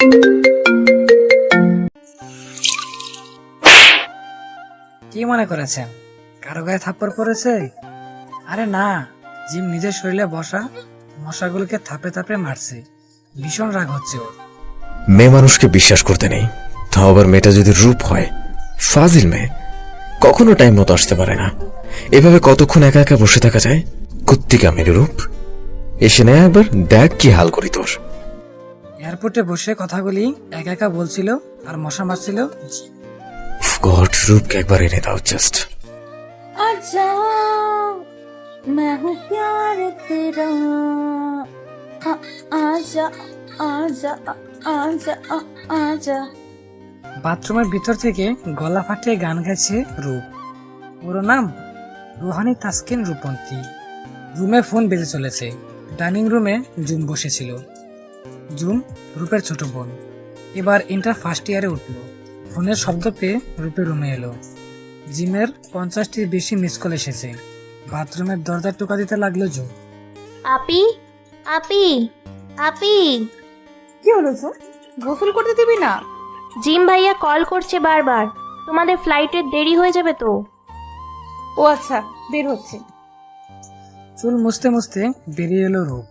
কি মনে করেছেন কারো গায়ে থাপ্পড় পড়েছে? আরে না, জিম নিজের শরীরে বসা মশাগুলোকে থাপড়ে থাপড়ে মারছে। ভীষণ রাগ হচ্ছে ওর। মেয়ে মানুষকে বিশ্বাস করতে নেই, তাও আবার মেয়েটা যদি রূপ হয়। ফাজিল মেয়ে, কখনো টাইম মতো আসতে পারে না। এভাবে কতক্ষণ একা একা বসে থাকা যায়? কুত্তিকা মেরে রূপ, এসে নেয় একবার, দেখ কি হাল করি তোর। এয়ারপোর্টে বসে কথাগুলি একা একা বলছিল আর মশা মারছিল জিম। গড, রূপকে একবার এনে দাও জাস্ট। आजा मैं हूँ प्यार तेरा आजा आजा आजा आजा। বাথরুমের ভিতর থেকে গলা ফাটিয়ে গান গাইছে রূপ। পুরো নাম রুহানি তাসকিন রূপন্তী। রুমে ফোন বেজে চলেছে। ডাইনিং রুমে জুম বসেছিল। জুম রূপের ছোট বোন, এবার ইন্টার ফার্স্ট ইয়ারে উঠল। ফোনের শব্দ পেয়ে রূপের রুমে এলো। জিমের 50টির বেশি মিস কল এসেছে। বাথরুমের দরজা টোকা দিতে লাগলো জুম। আপি আপি আপি, কি হলো তো? গোসল করতে দিবি না? জিম ভাইয়া কল করছে বারবার, তোমাদের ফ্লাইটের দেরি হয়ে যাবে তো। ও আচ্ছা, বের হচ্ছে। চুল মুছতে মুছতে বেরিয়ে এলো রূপ।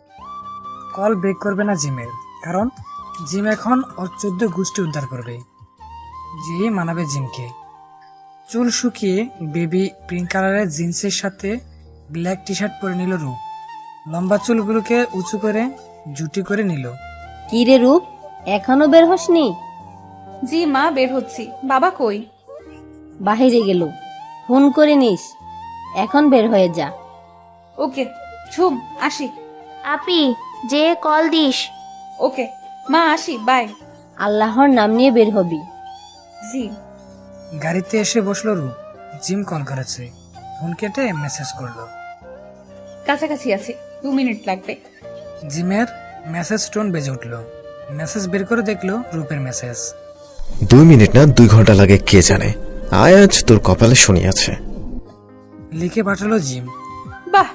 কল ব্রেক করবে না জিমের, কারণ জিম এখন ওর 14 গোষ্ঠী উদ্ধার করবে। যে মানাবে জিমকে। চুল শুকিয়ে বেবি পিঙ্ক কালারের জিন্সের সাথে ব্ল্যাক টি শার্ট পরে নিল রূপ। লম্বা চুলগুলোকে উঁচু করে জুটি করে নিল। কি রে রূপ, এখনো বের হসনি? জি মা, বের হচ্ছি। বাবা কই? বাহিরে গেল, ফোন করে নিস, এখন বের হয়ে যা। ওকে ঝুম, আসি। আপি যে কল দিস। ওকে মা, আসি, বাই। আল্লাহর নাম নিয়ে বের হবি। জি। গাড়িতে এসে বসলো রূপ। জিম কল করেছে। ফোন কেটে মেসেজ করলো। কাছাকাছি আছি, 2 মিনিট লাগবে। জিমের মেসেজ টোন বেজে উঠল। মেসেজ বের করে দেখলো রূপের মেসেজ। 2 মিনিট না 2 ঘন্টা লাগে কে জানে। আজ তোর কপালে শনি আছে। লিখে পাঠালো জিম। বাহ,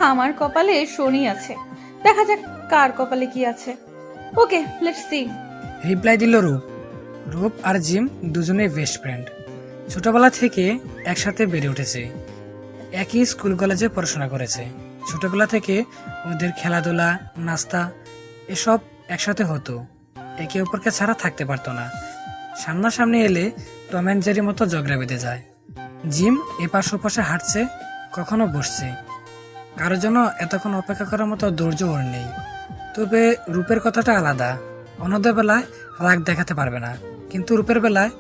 আমার কপালে শনি আছে। দেখা যাক কার কপালে কি আছে। ওকে, লেটস সি। রিপ্লাই দিল রূপ। রূপ আর জিম দুজনেই বেস্ট ফ্রেন্ড। ছোটবেলা থেকে একসাথে বেড়ে উঠেছে। একই স্কুল কলেজে পড়াশোনা করেছে। ছোটবেলা থেকে ওদের খেলাধুলা, নাস্তা এসব একসাথে হতো। একে অপরকে ছাড়া থাকতে পারতো না। সামনাসামনি এলে টম অ্যান্ড জেরির মতো ঝগড়া বেঁধে যায়। জিম এপাশ ওপাশে হাঁটছে, কখনো বসছে। কারোর জন্য এতক্ষণ অপেক্ষা করার মতো ধৈর্য ওর নেই। তবে রূপের কথাটা আলাদা। অন্যদের বেলায় রাগ দেখাতে পারবে না, কিন্তু রূপের বেলায়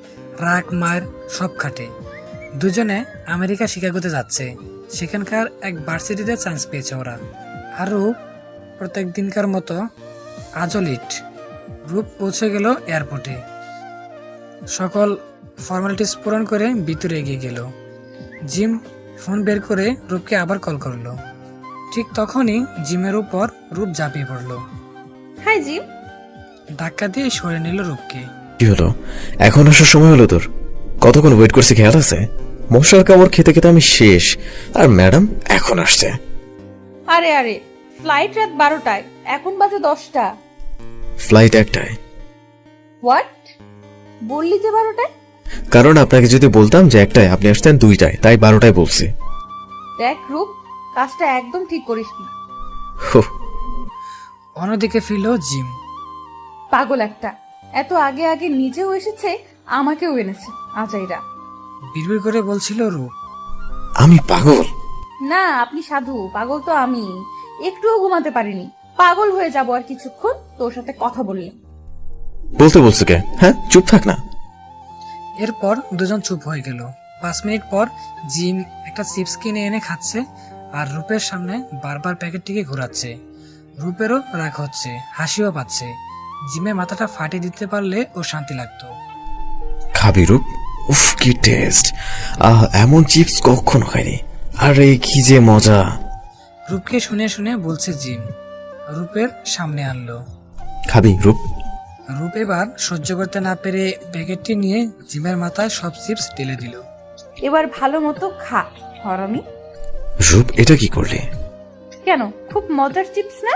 রাগ মায়ের সব খাটে। দুজনে আমেরিকা শিকাগোতে যাচ্ছে। সেখানকার এক ভার্সিটিতে চান্স পেয়েছে ওরা। আর রূপ প্রত্যেক দিনকার মতো আজও লিট। রূপ পৌঁছে গেল এয়ারপোর্টে। সকল ফর্মালিটিস পূরণ করে ভিতরে এগিয়ে গেল। জিম ফোন বের করে রূপকে আবার কল করলো। ঠিক তখনই জিমের উপর রূপ ঝাঁপিয়ে পড়লো। Hi Jim. ধাক্কা দিয়ে সরে নিল রূপকে। কি হলো, এখন আসার সময় হলো তোর? কতক্ষণ ওয়েট করছি খেয়াল আছে? মশার কামড় খেতে খেতে আমি শেষ, আর ম্যাডাম এখন আসছে। আরে আরে, ফ্লাইট রাত 12টায়, এখন বাজে 10টা। ফ্লাইট 1টায়। হোয়াট? বললি যে 12টায়? কারণ আপনাকে যদি বলতাম যে 1টায়, আপনি আসতেন 2টায়, তাই 12টায় বলছি। দেখ রূপ, কাজটা একদম ঠিক করিসনি। অন্যদিকে ফিরল জিম। পাগল একটা, এত আগে আগে নিজেও এসেছে, আমাকেও এনেছে আজাইরা। বিড়বিড় করে বলছিল রূপ। আমি পাগল? না, আপনি সাধু, পাগল তো আমি। একটুও ঘুমাতে পারিনি, পাগল হয়ে যাব আর কিছুক্ষণ তোর সাথে কথা বললে। বলতে বলছো কে? হ্যাঁ, চুপ থাক না। এরপর দুজন চুপ হয়ে গেল। 5 মিনিট পর জিম একটা চিপস কিনে এনে খাচ্ছে আর রূপের সামনে বারবার প্যাকেটটিকে ঘোরাচ্ছে। রূপেরও রাগ হচ্ছে, হাসিও পাচ্ছে। জিমে মাথাটা ফাটিয়ে দিতে পারলে ও শান্তি লাগতো। খাবি রূপ? উফ কি টেস্ট! এমন চিপস কখনো খাইনি। আরে কি যে মজা! রূপকে শুনে শুনে বলছে জিম। রূপের সামনে আনলো। খাবি রূপ? রূপ এবার সহ্য করতে না পেরে প্যাকেটটি নিয়ে জিমের মাথায় সব চিপস ঢেলে দিল। এবার ভালো মতো খা হরামি। রূপ, এটা কি করলি? কেন, খুব মজার চিপস না?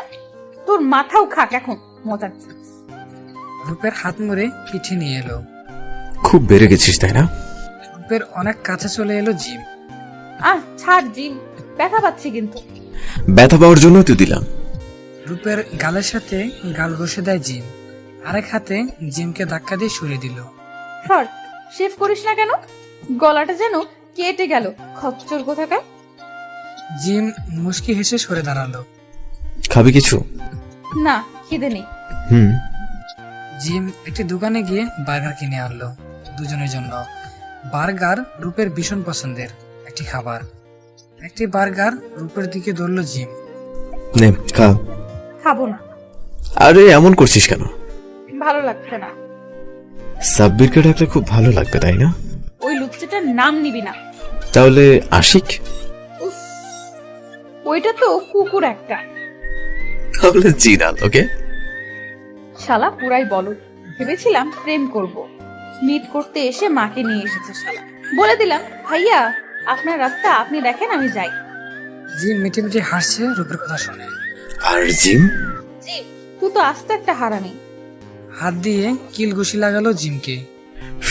তোর মাথাও খাক এখন মজার চিপস। রূপের হাত মুড়ে পিঠে নিয়ে এলো। খুব বেড়ে গেছিস তাই না? রূপের অনেক কাছে চলে এলো জিম। ছাড় জিম, ব্যথা পাচ্ছি কিন্তু। ব্যথা পাওয়ার জন্যই তো দিলাম। রূপের গালের সাথে গাল ঘষে দেয় জিম। আরেক হাতে জিমকে ধাক্কা দিয়ে সরিয়ে দিল। সর, শেভ করিস না কেন? গলাটা যেন কেটে গেল, খচ্চর কোথাকার। জিম মুচকি হেসে সরে দাঁড়ালো। খাবি কিছু? না, খিদে নেই। হুম। জিম একটি দোকানে গিয়ে বার্গার কিনে আনলো দুজনের জন্য। বার্গার রূপের ভীষণ পছন্দের একটি খাবার। একটি বার্গার রূপের দিকে ধরলো জিম। নে খা। খাবো না, আরে এমন করছিস কেন? ভালো লাগছে না। সাব্বিরকে ডাকলে খুব ভালো লাগবে তাই না? ওই লুচ্চাটার নাম নিবি না। তাহলে আশিক? উফ, ওইটা তো কুকুর একটা। তাহলে জিনাল। ওকে। শালা পুরাই বলো। ভেবেছিলাম প্রেম করব, মিট করতে এসে মাকে নিয়ে এসেছে শালা। বলে দিলাম ভাইয়া আপনার রাস্তা আপনি দেখেন, আমি যাই। জিম মিটি মিটি হাসছে রূপের কথা শুনে। আর জিম? জিম, তুই তো আস্তে একটা হারামি। হাত দিয়ে কিল ঘুষি লাগালো জিমকে।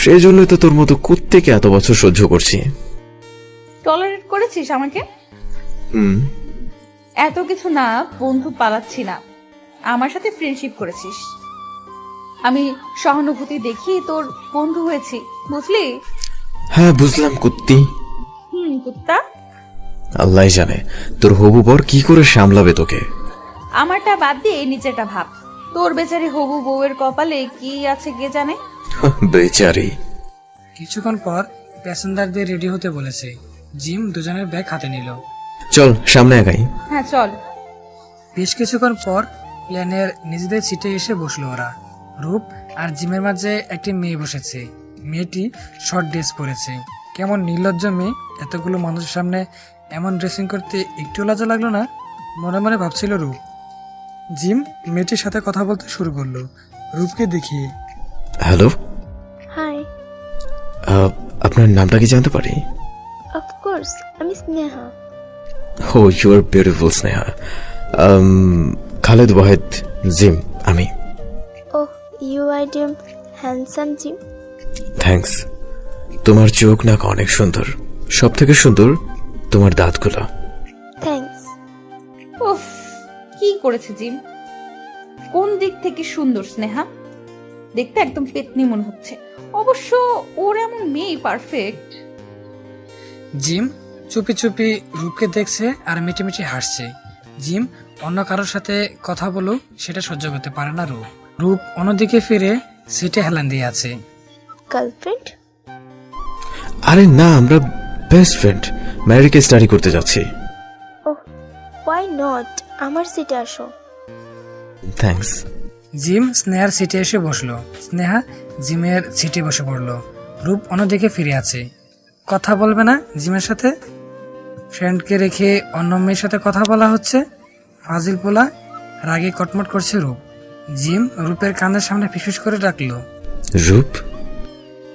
সেই জন্যই তো তোর মতো কুত্তেকে এত বছর সহ্য করছি। টলারেট করেছিস আমাকে? হুম। এত কিছু না, বন্ধু পালাচ্ছি না, আমার সাথে ফ্রেন্ডশিপ করেছিস। আমি সহানুভূতি দেখি তোর বন্ধু হয়েছি, বুঝলি? হ্যাঁ বুঝলাম কুত্তি। কুত্তা। আল্লাহ জানে তোর হবু বর কি করে সামলাবে তোকে। আমারটা বাদ দিয়ে নিচেটা ভাব। তোর বেচারি হবু বউয়ের কপালে কি আছে কে জানে। বেচারি। কিছুক্ষণ পর প্যাসেঞ্জারদের রেডি হতে বলেছে। জিম দুজনের ব্যাগ হাতে নিল। চল সামনে আগাই। হ্যাঁ চল। বেশ কিছুক্ষণ পর প্লেনের নিজেদের সিটে এসে বসলো ওরা। রূপ আর জিমের মাঝে একটি মেয়ে বসেছে। মেয়েটি শর্ট ড্রেস পরেছে। কেমন নির্লজ্জ মেয়ে, এতগুলো মানুষের সামনে এমন ড্রেসিং করতে একটু লজ্জা লাগলো না? মনে মনে ভাবছিল রূপ। জিম মেয়েটির সাথে কথা বলতে শুরু করলো রূপকে দেখিয়ে। Hello, hi. আপনার নামটা কি জানতে পারি? অফকোর্স, আমি Sneha. Oh you are beautiful Sneha. Khaled Wahed. Jim আমি। ওহ, ইউ আর ডিম হ্যান্ডসাম জিম। থ্যাঙ্কস। তোমার চোখ নাক অনেক সুন্দর, সব থেকে সুন্দর তোমার দাঁতগুলো। থ্যাঙ্কস। উফ, কি করেছে জিম? কোন দিক থেকে সুন্দর স্নেহা? দেখতে একদম পেতনি মনে হচ্ছে। অবশ্য ওর এমন মেয়ে পারফেক্ট। জিম চুপি চুপি রূপকে দেখছে আর মিটিমিটি হাসছে। জিম অন্য কারোর সাথে কথা বলুক সেটা সহ্য করতে পারে না রূপ। রূপ অন্যদিকে ফিরে সিটে হেলান দিয়ে আছে। গার্লফ্রেন্ড? আরে না, আমরা বেস্ট ফ্রেন্ড। আমেরিকা স্টাডি করতে যাচ্ছি। ওহ, ওয়াই নট, আমার সিটে আসো। থ্যাঙ্কস। জিম স্নেহার সিটে এসে বসলো। স্নেহা জিমের সিটে বসে পড়লো। রূপ অন্যদিকে ফিরে আছে। কথা বলবে না জিমের সাথে? ফ্রেন্ডকে রেখে অন্য মেয়ের সাথে কথা বলা হচ্ছে। ফাজিল পোলা। রাগে কটমট করছে রূপ। জিম রূপের কানের সামনে ফিসফিস করে ডাকলো, রূপ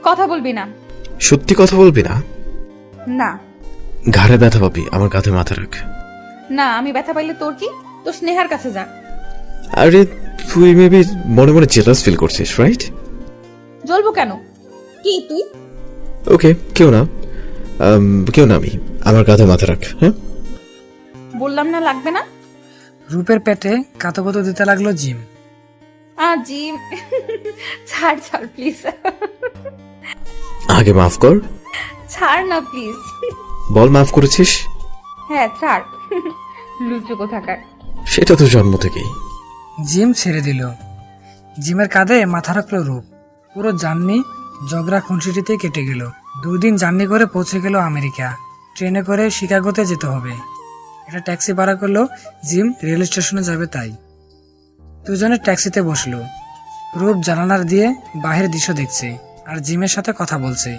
কথা বলবি না? সত্যি কথা বলবি না? না ঘাড়ে ব্যথা পাবি, আমার কাঁধে মাথা রাখ। না, আমি ব্যথা পাইলে তোর কি? তোর স্নেহার কাছে যা। আরে তুই মেবি মনে মনে জেলাস ফিল করছিস, রাইট? জ্বলবো কেন? কি তুই? ওকে, কেউ না। কেউ না আমি। আমার কাঁধে মাথা রাখ। হ্যাঁ বললাম না লাগবে না। রূপের পেটে কাতকত দিতে লাগলো জিম। জিম ছাড় ছাড় প্লিজ। আগে মাফ কর। ছাড় না প্লিজ। বল মাফ করেছিস? হ্যাঁ ছাড়। লুচু কোথাকার। সেটা তো জন্ম থেকেই। জিম ছেড়ে দিল। জিমের কাঁধে মাথা রাখলো রূপ। পুরো জার্নি জগরা খুনসিটিতে কেটে গেল। 2 দিন জার্নি করে পৌঁছে গেল আমেরিকা। ট্রেনে করে শিকাগোতে যেতে হবে। একটা ট্যাক্সি ভাড়া করলো। জিম রেল স্টেশনে যাবে তাই। দুজনে ট্যাক্সিতে বসলো। রূপ জানালার দিয়ে বাহির দৃশ্য দেখছে আর জিমের সাথে কথা বলছে।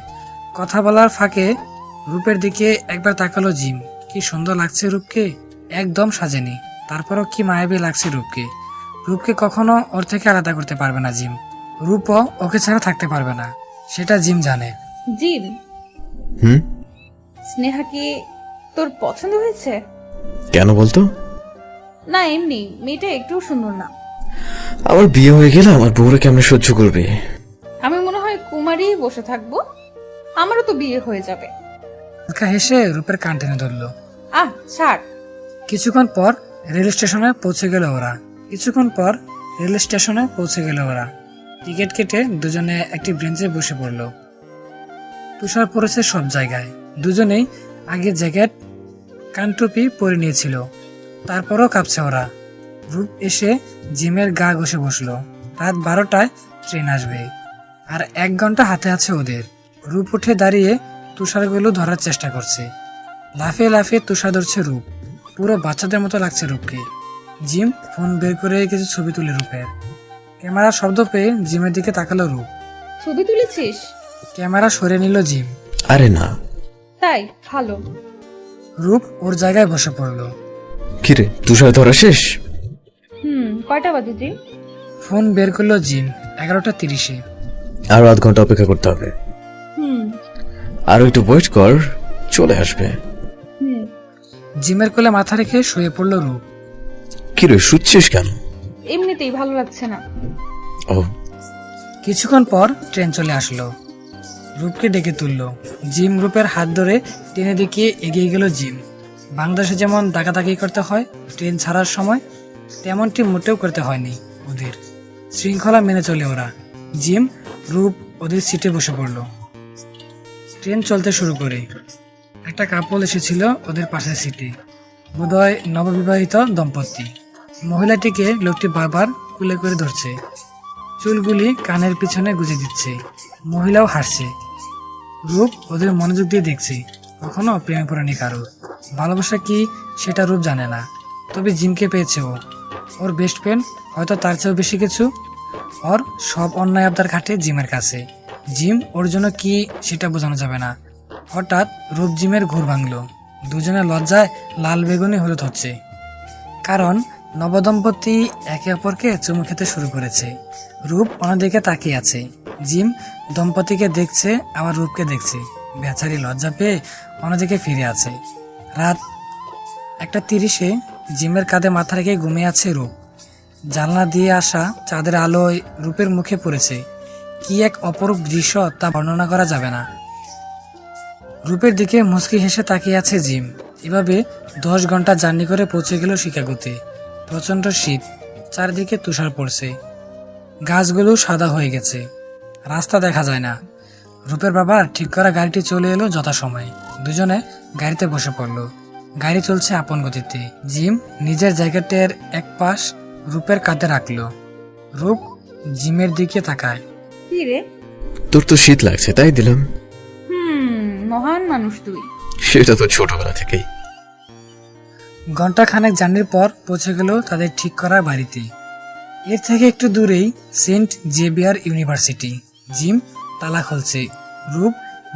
কথা বলার ফাঁকে রূপের দিকে একবার তাকালো জিম। কি সুন্দর লাগছে রূপকে, একদম সাজেনি। তারপরও কি মায়াবী লাগছে রূপকে। রূপকে কখনো ওর থেকে আলাদা করতে পারবে না জিম। রূপও ওকে ছাড়া থাকতে পারবে না, সেটা জিম জানে। জিম, হুম? স্নেহা কি তোর পছন্দ হয়েছে? কেন বলতো? না এমনি, মেয়েটা একটু সুন্দর না। আমার বিয়ে হয়ে গেলে আমার বউরা কেমন সহ্য করবে? আমি মনে হয় কুমারী বসে থাকবো, আমারও তো বিয়ে হয়ে যাবে। হালকা হেসে রূপের কান টেনে ধরলো। ছাড়। কিছুক্ষণ পর রেল স্টেশনে পৌঁছে গেল ওরা। টিকিট কেটে দুজনে একটি বেঞ্চে বসে পড়লো। তুষার পড়েছে সব জায়গায়। দুজনেই আগে জ্যাকেট কানটুপি পরে নিয়েছিল, তারপরও কাঁপছে ওরা। রূপ এসে জিমের গা ঘষে বসলো। রাত 12টায় ট্রেন আসবে, আর 1 ঘন্টা হাতে আছে ওদের। রূপ উঠে দাঁড়িয়ে তুষারগুলো ধরার চেষ্টা করছে। লাফিয়ে লাফিয়ে তুষার ধরছে রূপ। পুরো বাচ্চাদের মতো লাগছে রূপকে। জিম ফোন বের করে কিছু ছবি তুলে রূপের। ক্যামেরার শব্দ পেয়ে জিমের দিকে তাকালো রূপ। ছবি তুলেছিস? ক্যামেরা সরে নিল জিম। আরে না। তাই ভালো। রূপ ওর জায়গায় বসে পড়লো। কিরে, তুষার ধরা শেষ? কয়টা বাজে জি? ফোন বের করলো জিম। 11:30। আরো 1/2 ঘন্টা অপেক্ষা করতে হবে। আরো একটু ওয়েট কর, চলে আসবে। জিমের কোলে মাথা রেখে শুয়ে পড়লো রূপ। কিরে, শুচ্ছিস কেন? এমনিতেই ভালো লাগছে না। ও, কিছুক্ষণ পর ট্রেন চলে আসলো। রূপকে ডেকে তুললো। জিম রূপের হাত ধরে ট্রেনে দিকে এগিয়ে গেল জিম। বাংলাদেশে যেমন দাগাদাগি করতে হয় ট্রেন ছাড়ার সময়, তেমনটি মোটেও করতে হয়নি ওদের। শৃঙ্খলা মেনে চলে ওরা। জিম রূপ ওদের সিটে বসে পড়লো। ট্রেন চলতে শুরু করে। একটা কাপল এসেছিল ওদের পাশের সিটে, বোধহয় নববিবাহিত দম্পতি। মহিলাটিকে লোকটি বারবার কুলে করে ধরছে, চুলগুলি কানের পিছনে গুজে দিচ্ছে। মহিলাও হাসছে। রূপ ওদের মনোযোগ দিয়ে দেখছে। কখনো প্রেমে পড়েনি কারো। ভালোবাসা কি সেটা রূপ জানে না, তবে জিমকে পেয়েছে ও। ওর বেস্ট ফ্রেন্ড, হয়তো তার চেয়েও বেশি কিছু। ওর সব অন্যায় আবদার খাটে জিমের কাছে। জিম ওর জন্য কি সেটা বোঝানো যাবে না। হঠাৎ রূপ জিমের ঘুর ভাঙলো। দুজনের লজ্জায় লাল বেগুনি হলুদ হচ্ছে, কারণ নবদম্পতি একে অপরকে চুমু খেতে শুরু করেছে। রূপ অন্যদিকে তাকিয়ে আছে। জিম দম্পতিকে দেখছে, আবার রূপকে দেখছে। বেচারি লজ্জা পেয়ে অন্যদিকে ফিরে আছে। রাত 1:30 জিমের কাঁধে মাথা রেখে ঘুমিয়ে আছে রূপ। জানলা দিয়ে আসা চাঁদের আলোয় রূপের মুখে পড়েছে। কি এক অপরূপ দৃশ্য তা বর্ণনা করা যাবে না। রূপের দিকে মুচকি হেসে তাকিয়ে আছে জিম। এভাবে 10 ঘন্টা জার্নি করে পৌঁছে গেল শিকাগোতে। প্রচন্ড শীত, চারিদিকে তুষার পড়ছে। গাছগুলো সাদা হয়ে গেছে, রাস্তা দেখা যায় না। রূপের বাবার ঠিক করা গাড়িটি চলে এলো যথাসময়ে। দুজনে গাড়িতে বসে পড়লো। গাড়ি চলছে আপন গতিতে। জিম নিজের জ্যাকেটের এক পাশ রূপের কাঁধে রাখলো। রূপ জিমের দিকে তাকায়। কি রে? তোর তো শীত লাগছে তাই দিলাম। মহান মানুষ তুই। সেটা তো ছোটবেলা থেকেই। ঘন্টাখানেক জার্নির পর পৌঁছে গেল তাদের ঠিক করা বাড়িতে। এর থেকে একটু দূরেই সেন্ট জেভিয়ার ইউনিভার্সিটি। জিম তালা খুলছে। রূপ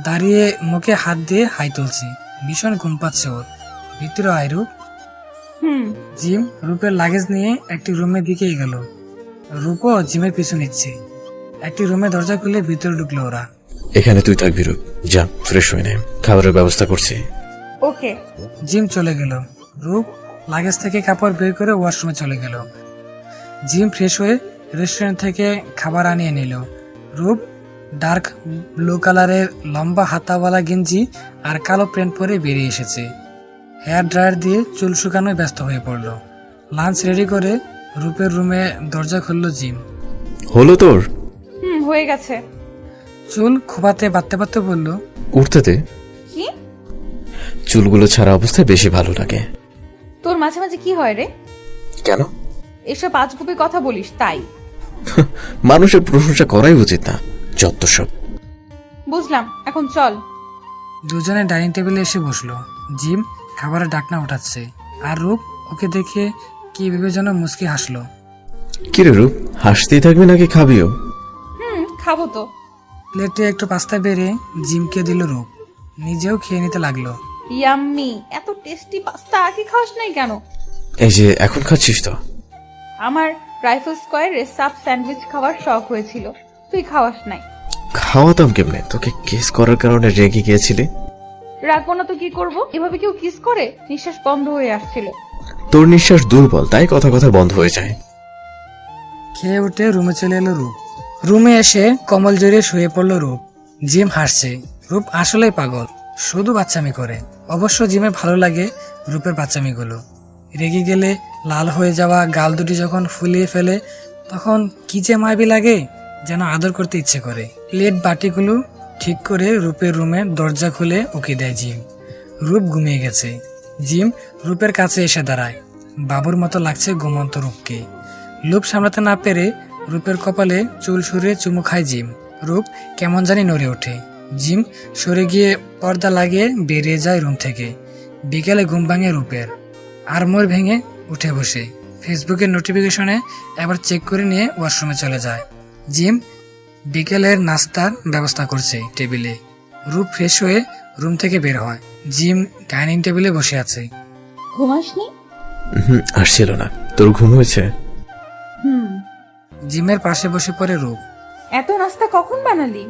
দাঁড়িয়ে মুখে হাত দিয়ে হাই তুলছে। ভীষণ ঘুম পাচ্ছে ওর। ভিতরে আয় রূপ। জিম রূপের লাগেজ নিয়ে একটি রুমের দিকে গেল। রূপও জিমের পিছু নিচ্ছে। একটি রুমে দরজা খুলে ভিতরে ঢুকলো ওরা। এখানে তুই থাকবি রূপ, যা ফ্রেশ হয়ে নে, খাবারের ব্যবস্থা করছি। ওকে। জিম চলে গেল। রূপ লাগেজ থেকে কাপড় বের করে ওয়াশরুমে চলে গেল। জিম ফ্রেশ হয়ে রেস্টুরেন্ট থেকে খাবার আনিয়ে নিল। রূপ ডার্ক ব্লু কালারের লম্বা হাতাওয়ালা গেঞ্জি আর কালো প্যান্ট পরে বেরিয়ে এসেছে। হেয়ার ড্রায়ার দিয়ে চুল শুকানোয় ব্যস্ত হয়ে পড়ল। লাঞ্চ রেডি করে রূপের রুমে দরজা খুলল জিম। হলো তোর? হয়ে গেছে। চুল খোপাতে বাঁধতে বাঁধতে বলল, উঠতে দে। কি? চুলগুলো ছাড়া অবস্থায় বেশি ভালো লাগে। তোর মাঝে মাঝে কি হয় রে? কেন? এসব আজগুবি কথা বলিস তাই। মানুষের প্রশংসা করাই উচিত না, যত সব। বুঝলাম, এখন চল। দুজনে ডাইনিং টেবিলে এসে বসলো। জিম খাবারের ডাকনা উঠাচ্ছে, আর রূপ ওকে দেখে কি ভেবে যেন মুচকি হাসলো। কিরে রূপ, হাসতেই থাকবি নাকি খাবিও? খাবো তো। প্লেটে একটু পাস্তা বেড়ে জিমকে দিল রূপ। নিজেও খেয়ে নিতে লাগলো। ইয়াম্মি, এত টেস্টি পাস্তা আগে খাওয়াস নাই কেন? এই যে এখন খাচ্ছিস তো। আমার রাইফেল স্কোয়ারে সাব স্যান্ডউইচ খাওয়ার শখ হয়েছিল, তুই খাওয়াস নাই। খাওয়াতাম কেমনে? তোকে কিস করার কারণে রেগে গিয়েছিলি। রাখবো না তো কি করব? এভাবে কেউ কিস করে? নিঃশ্বাস বন্ধ হয়ে আসছিল। তোর নিঃশ্বাস দুর্বল, তাই কথা কথা বন্ধ হয়ে যায়। খেয়ে উঠে রুমে চলে এলো রূপ। রুমে এসে কম্বল জড়িয়ে শুয়ে পড়লো রূপ। জিম হাসছে। রূপ আসলেই পাগল, শুধু বাচ্চামি করে। অবশ্য জিমে ভালো লাগে রূপের বাচ্চামিগুলো। রেগে গেলে লাল হয়ে যাওয়া গাল দুটি যখন ফুলিয়ে ফেলে তখন কি যে মায়াবী লাগে, যেন আদর করতে ইচ্ছে করে। প্লেট বাটিগুলো ঠিক করে রূপের রুমে দরজা খুলে উকি দেয় জিম। রূপ ঘুমিয়ে গেছে। জিম রূপের কাছে এসে দাঁড়ায়। বাবুর মতো লাগছে ঘুমন্ত রূপকে। লোভ সামলাতে না পেরে রূপের কপালে চুল সরিয়ে চুমু খায় জিম। রূপ কেমন জানি নড়ে ওঠে। জিম সরে গিয়ে পর্দা লাগিয়ে বেরিয়ে যায় রুম থেকে। বিকেলে ঘুম ভাঙে রূপের। আড়মোড় ভেঙে উঠে বসে ফেসবুকের নোটিফিকেশনে একবার চেক করে নিয়ে ওয়াশরুমে চলে যায়। জিম বিকেলের নাস্তার ব্যবস্থা করছে টেবিলে। রূপ ফ্রেশ হয়ে রুম থেকে বের হয়। জিম ডাইনিং টেবিলে বসে আছে। ঘুমাসনি? আসছিল না। তোর ঘুম হয়েছে? জিমের পাশে বসে পড়ে রূপ। এত নাস্তা কখন বানালি?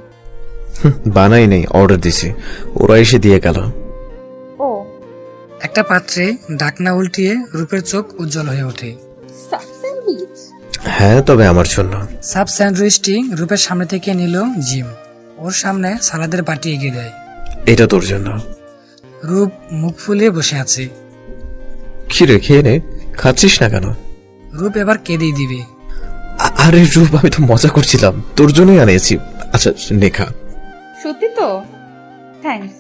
বানাই নেই, অর্ডার দিছি, ওরা এসে দিয়ে গেল। ও, একটা পাত্রে ঢাকনা উল্টিয়ে রূপের চোখ উজ্জ্বল হয়ে ওঠে। স্যান্ডউইচ? হ্যাঁ, তবে আমার জন্য। সাব স্যান্ডউইচটি রূপের সামনে থেকে নিল জিম। ওর সামনে সালাদের বাটি এগিয়ে দেয়। এটা তোর জন্য। রূপ মুখ ফুলিয়ে বসে আছে। খিরে, খেয়ে নে। খাচ্ছিস না কেন? রূপ এবার কেঁদেই দিবে। আরে রূপ, আমি তো মজা করছিলাম, তোর জন্যই আনিয়েছি। আচ্ছা নে, খা। সত্যি তো? থ্যাঙ্কস।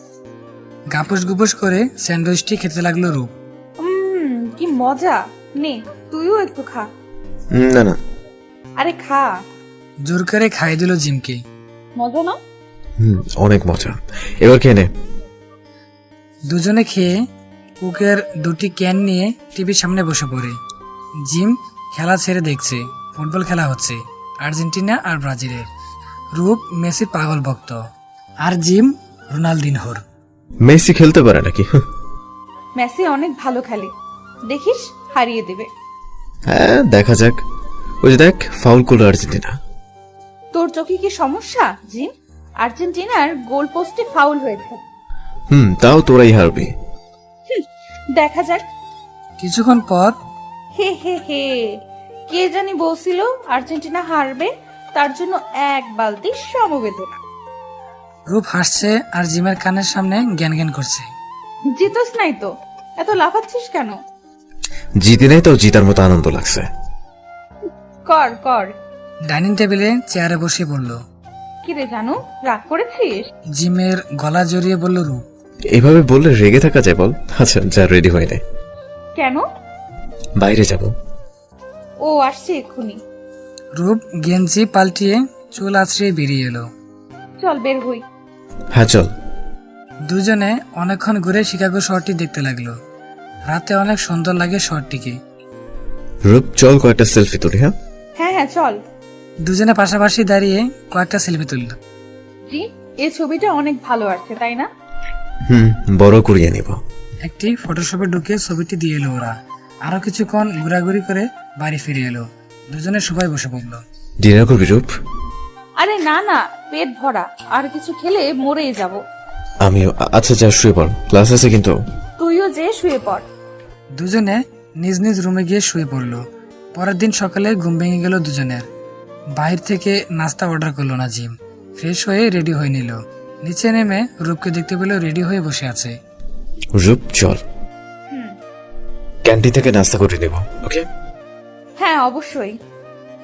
গাপুস গুপুস করে স্যান্ডউইচটি খেতে লাগলো রূপ। কি মজা। নে, তুইও একটু খা। না না। আরে খা। জোর করে খাইয়ে দিল জিমকে। মজা না? অনেক মজা। এবার খেয়ে নে। দুজনে খেয়ে কুকের দুটি ক্যান নিয়ে টিভির সামনে বসে পড়ে। জিম খেলা ছেড়ে দেখছে। ফুটবল খেলা হচ্ছে আর্জেন্টিনা আর ব্রাজিলের। রূপ মেসির পাগল ভক্ত, আর জিম রোনালদিনহোর। মেসি খেলতে পারে নাকি? মেসি অনেক ভালো খেলে, দেখিস হারিয়ে দেবে। হ্যাঁ, দেখা যাক। ওই যে দেখ, ফাউল করলো আর্জেন্টিনা। তোর চোখে কি সমস্যা জিম? আর্জেন্টিনার গোল পোস্টে ফাউল হয়েছে। তাও তোরাই হারবি। দেখা যাক। কিছুক্ষণ পর হে হে হে, কে জানি বলছিল আর্জেন্টিনা হারবে, তার জন্য এক বালতি সমবেদনা। রূপ হাসছে আর জিমের কানের সামনে জ্ঞান জ্ঞান করছে। জিতস নাই তো, এত লাফাচ্ছিস কেন? জিতে নেই, তাও জিতার মতো আনন্দ লাগছে। কর কর। ডাইনিং টেবিলে চেয়ারে বসে বলল। কিরে জানু, রাগ করেছিস? জিমের গলা জড়িয়ে বলল রূপ। এভাবে বললে রেগে থাকা যায় বল? আচ্ছা যা, রেডি হয়ে নে। কেন? বাইরে যাব। ও আসছে এক্ষুনি। রূপ গেঞ্জি পাল্টিয়ে চুল আছড়িয়ে বেরিয়ে এলো। চল বের হই। হ্যাঁ চল। দুজনে অনেকক্ষণ ঘুরে শিকাগো শহরটি দেখতে লাগলো। রাতে অনেক সুন্দর লাগে শহরটিকে। রূপ চল, কয়েকটা সেলফি তুলি। হ্যাঁ হ্যাঁ হ্যাঁ চল। দুজনে পাশাপাশি দাঁড়িয়ে কয়েকটা সেলফি তুলল। জি, এই ছবিটা অনেক ভালো আসছে তাই না? বড় করিয়ে নিব। একটি ফটোশপে ঢুকে ছবিটি দিয়ে এলো ওরা। আরো কিছুক্ষণ ঘোরাঘুরি করে বাড়ি ফিরে এলো। দুজনে সবাই বসে পড়লো। ডিনার করবি রূপ? আরে না না, পেট ভরা, আর কিছু খেলে মরেই যাব। আমিও। আচ্ছা যা, শুয়ে পড়, ক্লাস আছে কিন্তু। তুইও যে শুয়ে পড়। দুজনে নিজ নিজ রুমে গিয়ে শুয়ে পড়লো। পরের দিন সকালে ঘুম ভেঙে গেল দুজনের। বাইরে থেকে নাস্তা অর্ডার করলো না জিম। ফ্রেশ হয়ে রেডি হয়ে নিল। নিচে নেমে রূপকে দেখতে পেল রেডি হয়ে বসে আছে। রূপ চল, ক্যান্টিন থেকে নাস্তা করে নেব। ওকে? হ্যাঁ অবশ্যই।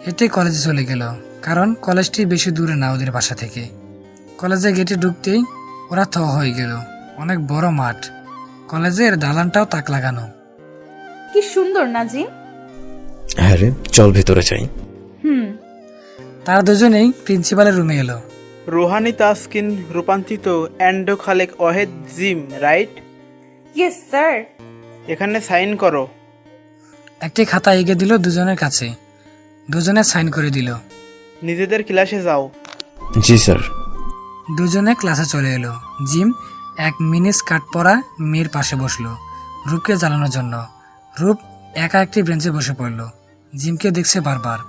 হেঁটে কলেজে চলে গেল, কারণ কলেজটি বেশি দূরে না ওদের বাসা থেকে। কলেজে গেটে ঢুকতেই ওরা থ হয়ে গেল। অনেক বড় মাঠ, কলেজের দালানটাও তাক লাগানো। কি সুন্দর না জিম? হ্যাঁ রে, চল ভেতরে যাই। তারা দুজনেই প্রিন্সিপালের রুমে এলো। রুহানি তাসকিন রূপান্তরিত অ্যান্ডো Khalek Wahed Jim, right? Yes sir. এখানে সাইন করো। একটি খাতা এগিয়ে দিল দুজনের কাছে। দুজনে সাইন করে দিল। নিজেদের ক্লাসে যাও। জি স্যার। দুজনে ক্লাসে চলে এলো। জিম এক মিনি স্কার্ট পরা মেয়ের পাশে বসলো রূপকে জ্বালানোর জন্য। রূপ একা একটি বেঞ্চে বসে পড়লো। জিমকে দেখছে বারবার।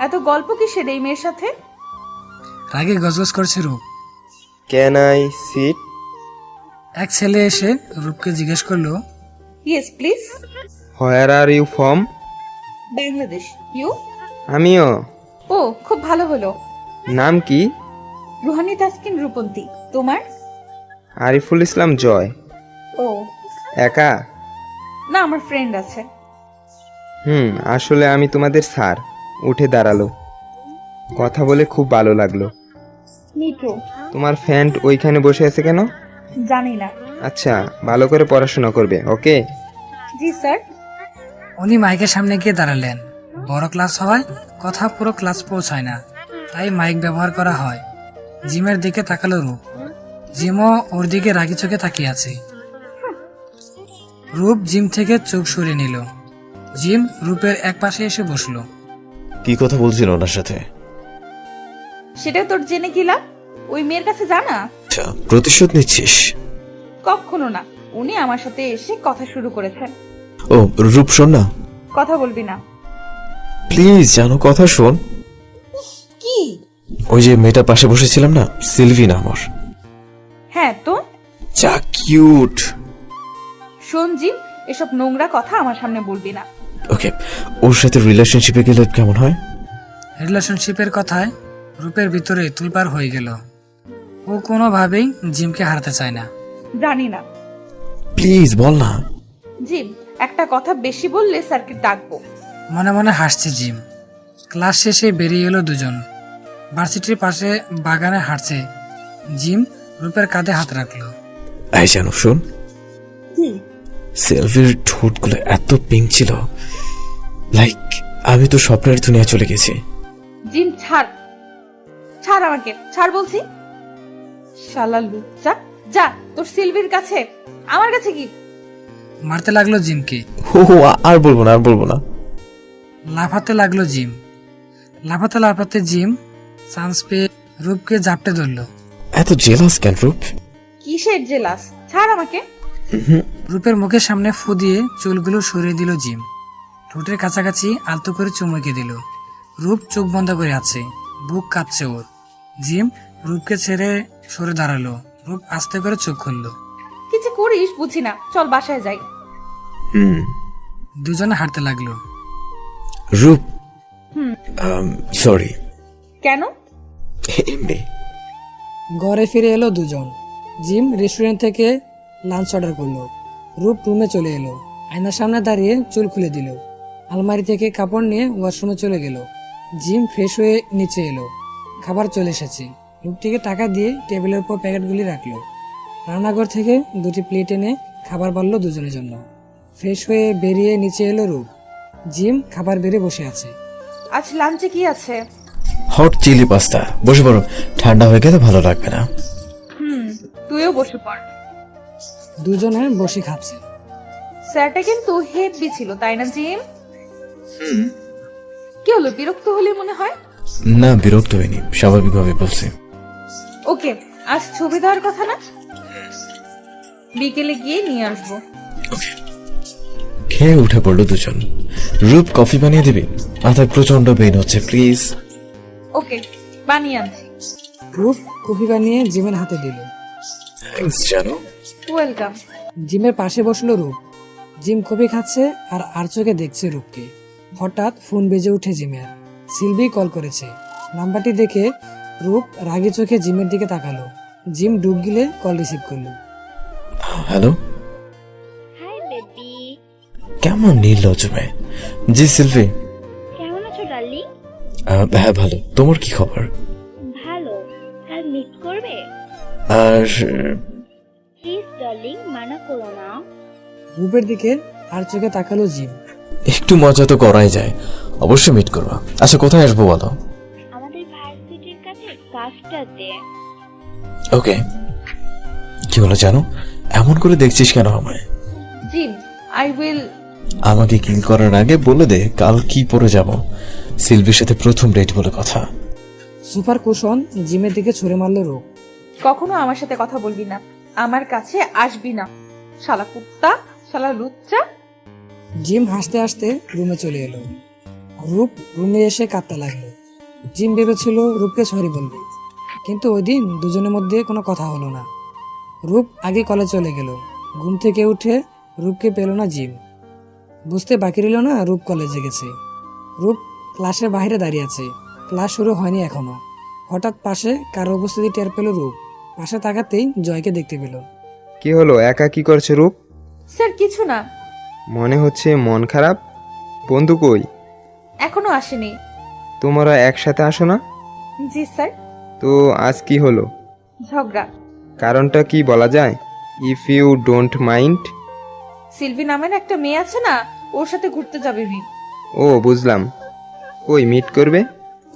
এত গল্প কিসের এই মেয়ের সাথে? রাগে গজগজ করছে রূপ। Can I sit? এক ছেলে এসে রূপকে জিজ্ঞেস করলো, yes please. Where are you from? Bangladesh. You? আমিও ও খুব ভালো হলো। নাম কি? রুহানি তাসকিন রূপন্তী। তোমার? আরিফুল ইসলাম জয়। ও একা? না, আমার ফ্রেন্ড আছে। আসলে আমি তোমাদের স্যার। উঠে দাঁড়ালো। কথা বলে খুব ভালো লাগলো। মিটু। তোমার ফ্রেন্ড ওইখানে বসে আছে কেন? জানি না। আচ্ছা, ভালো করে পড়াশোনা করবে, ওকে? জি স্যার। উনি মাইকের সামনে গিয়ে দাঁড়ালেন। বড় ক্লাস হওয়ায় কথা পুরো ক্লাস পৌঁছায় না, তাই মাইক ব্যবহার করা হয়। জিমের দিকে তাকালো রূপ। জিমও ওর দিকে রাগি চোখে তাকিয়ে আছে। রূপ জিম থেকে চোখ সরিয়ে নিল। জিম রূপের এক পাশে এসে বসলো। কি কথা বলছিল ওনার সাথে? সেটা তোর জেনে কি লাভ? ওই মেয়ের কাছে জানা। আচ্ছা, প্রতিশোধ নিচ্ছিস? কখনো না। উনি আমার সাথে এসে কথা শুরু করেছেন। ও রূপ, শোন না কথা বলবি না। প্লিজ, জানো কথা শোন। কি? ওই যে মেয়েটার পাশে বসেছিলাম না, সিলভি নাম ওর। হ্যাঁ তো। যা কিউট। শোন জিম, এসব নোংরা কথা আমার সামনে বলবি না। ওকে, ওর সাথে রিলেশনশিপে গেলে কেমন হয়? রিলেশনশিপের কথায় রূপের ভিতরে তুলপার হয়ে গেল। ও কোনোভাবেই জিমকে হারাতে চায় না। জানি না। প্লিজ বল না। জিম, একটা কথা বেশি বললে স্যারকে ডাকবো। মনে মনে হাসছে জিম। ক্লাস শেষে বেরিয়ে এলো দুজন। ভার্সিটির পাশে বাগানে হাঁটছে। জিম রূপের কাঁধে হাত রাখলো। এই জানো, শোন, সেলফির ঠোঁটগুলো এত পিঙ্ক ছিল, লাইক আমি তো স্বপ্নের দুনিয়া চলে গেছি। জিম ছাড়, ছাড় আমাকে, ছাড় বলছি। শালা লুচ্চা, যা তোর সিলভির কাছে। আমার কাছে কি? মারতে লাগলো জিমকে। ও আর বলবো না, আর বলবো না। লাফাতে লাগলো জিম। লাফাতে লাফাতে জিম চান্স পেয়ে রূপকে জাপটে ধরলো। এত জেলাস কেন রূপ? কিসের জেলাস? ছাড় আমাকে। রূপের মুখের সামনে ফু দিয়ে চুলগুলো সরিয়ে দিল জিম। ঠোঁটের কাছাকাছি আলতো করে চুমুকে দিল। রূপ চোখ বন্ধ করে আছে, বুক কাঁপছে ওর। জিম রূপকে ছেড়ে সরে দাঁড়ালো। রূপ আস্তে করে চোখ খুললো। কিছু করিস বুঝি না, চল বাসায় যাই। দুজনে হাঁটতে লাগলো। রূপ, সরি। কেন? এমনি। ঘরে ফিরে এলো দুজন। জিম রেস্টুরেন্ট থেকে লাঞ্চ অর্ডার করলো। রূপ রুমে চলে এলো। আয়নার সামনে দাঁড়িয়ে চুল খুলে দিল। আলমারি থেকে কাপড় নিয়ে ওয়াশরুমে চলে গেল। জিম ফ্রেশ হয়ে নিচে এলো। খাবার চলে এসেছে। রূপটিকে টাকা দিয়ে টেবিলের উপর প্যাকেটগুলি রাখলো। রান্নাঘর থেকে দুটি প্লেট এনে খাবার বাড়লো দুজনের জন্য। ফ্রেশ হয়ে বেরিয়ে নিচে এলো রূপ। জিম খাবার বেড়ে বসে আছে। আজ লাঞ্চে কি আছে? Hot chilli pasta. বসে পড়ো, ঠান্ডা হয়ে গেলে ভালো লাগবে না। তুইও বসে পড়। দুজনে বসে খাচ্ছে। স্যারটা কিন্তু হেভি ছিল, তাই না জিম? কি হলো, বিরক্ত হলে মনে হয়? না, বিরক্ত হয়নি, স্বাভাবিকভাবে বলছি। ওকে, আজ ছবি দেওয়ার কথা না? বিকেলে গিয়ে নিয়ে আসবো। খেয়ে উঠে পড়লো দুজন। রূপ, কফি বানিয়ে দিবি? মাথায় প্রচন্ড পেইন হচ্ছে, প্লিজ। ওকে, বানিয়ে আনছি। রূপ কফি বানিয়ে জিমের হাতে দিল। থ্যাঙ্কস জানো। ওয়েলকাম। জিমের পাশে বসলো রূপ। জিম কফি খাচ্ছে আর চোখে দেখছে রূপকে। হঠাৎ ফোন বেজে উঠে জিমের। সিলভি কল করেছে। নাম্বারটি দেখে রূপ রাগী চোখে জিমের দিকে তাকালো। জিম ডুব গিলে কল রিসিভ করলো। হ্যালো, হাই বেবি, কেমন নির্লজ্জ মেয়ে। জি সিলভি। কেমন আছো ডার্লিং? হ্যাঁ ভালো, তোমার কি খবর? ভালো। কাল মিট করবে? আর প্লিজ ডার্লিং, মানা করো না। রূপের দিকে আর চোখে তাকালো জিম। একটু মজা তো করাই যায়, অবশ্যই মিট করবা। আচ্ছা, কোথায় আসবো বলো? আমাদের ভার্সিটির কাছে কাজটাতে। ওকে। কি হলো জানো, এমন করে দেখছিস কেন আমায়? Gym, I will. আমাকে কিল করার আগে বলে দে কাল কি পরে যাব। সিলভির সাথে প্রথম ডেট বলে কথা। সুপার কুশন জিমের দিকে ছুড়ে মারলো রূপ। কখনো আমার সাথে কথা বলবি না, আমার কাছে আসবি না। শালা কুত্তা, শালা লুচ্চা। জিম হাসতে হাসতে রুমে চলে এলো। রূপ রুমে এসে কাঁদতে লাগলো। জিম ভেবেছিল রূপকে সরি বলবে, কিন্তু ওই দিন দুজনের মধ্যে কোনো কথা হলো না। রূপ আগে কলেজ চলে গেল। ঘুম থেকে উঠে রূপকে পেল না জিম। বুঝতে বাকি রইল না রূপ কলেজে গেছে। রূপ ক্লাসের বাইরে দাঁড়িয়ে আছে। ক্লাস শুরু হয়নি এখনো। হঠাৎ পাশে কারো উপস্থিতি টের পেল রূপ। পাশে তাকাতেই জয়কে দেখতে পেল। কি হলো, একা কি করছে রূপ? স্যার কিছু না, মনে হচ্ছে মন খারাপ। বন্ধু কই? এখনো আসেনি। তোমরা একসাথে আসো না? জি স্যার। তো আজ কি হলো? ঝগড়া। কারণটা কি বলা যায়? If you don't mind. Silvi নামের একটা মেয়ে আছে না, ওর সাথে ঘুরতে যাবে মিম। ও বুঝলাম। কই মিট করবে?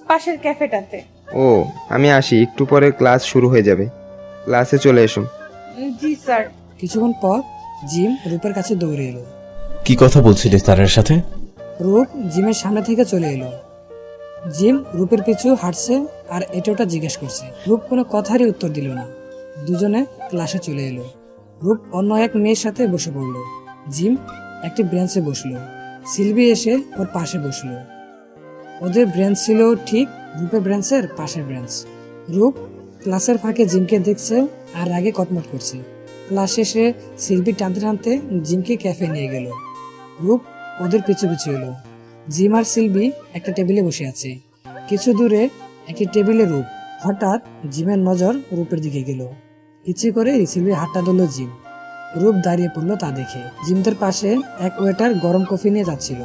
পাশের ক্যাফেটাতে। ও, আমি আসি, একটু পরে ক্লাস শুরু হয়ে যাবে। ক্লাসে চলে এসো। জি স্যার। কিছুক্ষণ পর জিম রূপের কাছে দৌড়ে এলো। কি কথা বলছিলি স্যারের সাথে? রূপ জিমের সামনে থেকে চলে এলো। জিম রূপের পিছু হাঁটছে আর এটা ওটা জিজ্ঞেস করছে। রূপ কোনো কথারই উত্তর দিল না। দুজনে ক্লাসে চলে এলো। রূপ অন্য এক মেয়ের সাথে বসে পড়লো। জিম একটি ব্রেঞ্চে বসলো। সিলভি এসে ওর পাশে বসলো। ওদের ব্রেঞ্চ ছিল ঠিক রূপের ব্রেঞ্চের পাশের ব্রেঞ্চ। রূপ ক্লাসের ফাঁকে জিমকে দেখছে আর আগে কটমট করছে। ক্লাস শেষে সিলভি টানতে টানতে জিমকে ক্যাফে নিয়ে গেল। রূপ ওদের পিছু পিছু এলো। জিম আর সিলভি একটা টেবিলে বসে আছে। কিছু দূরে একটি টেবিলে রূপ। হঠাৎ জিমের নজর রূপের দিকে গেল। ইচ্ছে করে সিলভির হাতটা ধরল জিম। রূপ দাঁড়িয়ে পড়লো তা দেখে। জিমদের পাশে এক ওয়েটার গরম কফি নিয়ে যাচ্ছিল।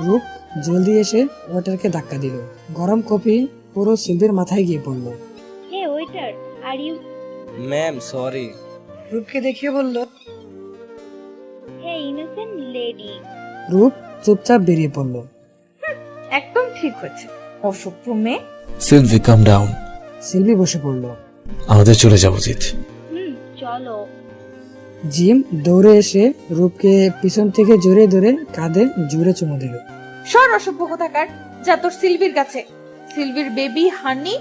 রূপ জলদি এসে ওয়েটারকে ধাক্কা দিল। গরম কফি পুরো সিলভির মাথায় গিয়ে পড়লো। Hey waiter, are you? Ma'am sorry. রূপকে দেখিয়ে বলল। Hey innocent lady. রূপ চুপচাপ বেরিয়ে পড়লো। একদম ঠিক হয়েছে, অসভ্য মেয়ে। সিলভি কাম ডাউন। সিলভি বসে পড়লো। আমাদের চলে যাওয়া উচিত। চলো। জিম দৌড়ে এসে রূপকে পিছন থেকে জোরে ধরে কাঁধে জোরে চুমু দিল। সর অসভ্য কোথাকার, যা তোর সিলভির কাছে। সিলভির বেবি হানি।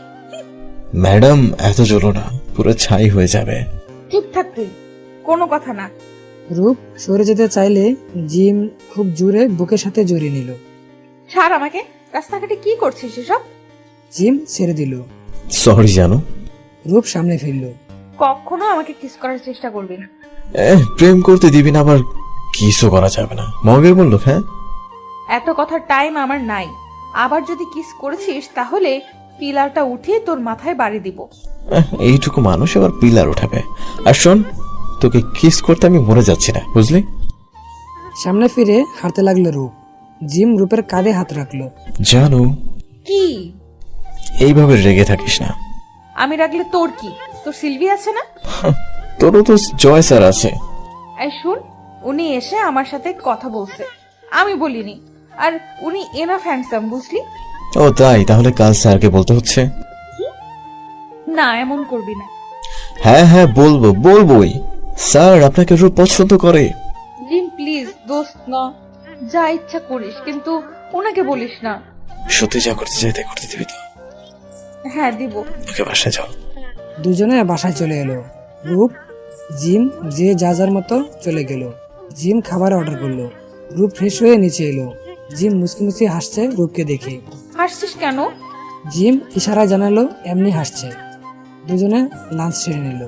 ম্যাডাম এত জোরো না, পুরো ছাই হয়ে যাবে। চুপ থাক তুই, কোনো কথা না। রূপ সরে যেতে চাইলে জিম খুব জোরে বুকের সাথে জড়িয়ে নিল। ছাড় আমাকে, রাস্তাঘাটে কি করছিস এসব? জিম ছেড়ে দিল। সরি জানো। রূপ সামনে ফিরল। কখনো আমাকে কিস করার চেষ্টা করবি না। প্রেম করতে দিবি না, আবার কিসও করা যাবে না। মগের বললো হ্যাঁ। এত কথার টাইম আমার নাই। আবার যদি কিস করেছিস তাহলে পিলারটা উঠিয়ে তোর মাথায় বাড়ি দিব। এইটুকু মানুষ আবার পিলার উঠাবে। আর শোন, তোকে কিস করতে আমি মরে যাচ্ছি না, বুঝলি? সামনে ফিরে হাঁটতে লাগলো রূপ। জিম রূপের কাঁধে হাত রাখলো। জানো, কি? এইভাবে রেগে থাকিস না। আমি রাখলে তোর কি? তোর সিলভি আছে না? তোরও তো জয় স্যার আছে। এই শুন, উনি এসে আমার সাথে কথা বলছে, আমি বলিনি। আর উনি এনাফ হ্যান্ডসাম, বুঝলি? ও তাই? তাহলে কাল স্যারকে বলতে হচ্ছে। না, এমন করবি না। হ্যাঁ হ্যাঁ বলবোই। স্যার আপনাকে রূপ পছন্দ করে। জিম প্লিজ, দোস্ত না, যা ইচ্ছা করিস, কিন্তু ওনাকে বলিস না। সত্যি যা করতে চাই তাই করতে দিবি তো? হ্যাঁ দিব। ওকে বাসায় চল। দুজনে বাসায় চলে এলো। রূপ জিম যে যা যার মতো চলে গেল। জিম খাবার অর্ডার করলো। রূপ ফ্রেশ হয়ে নিচে এলো। জিম মুচকি মুচকি হাসছে রূপকে দেখে। হাসছিস কেন? জিম ইশারায় জানালো এমনি হাসছে। দুজনে লাঞ্চ সেরে নিল।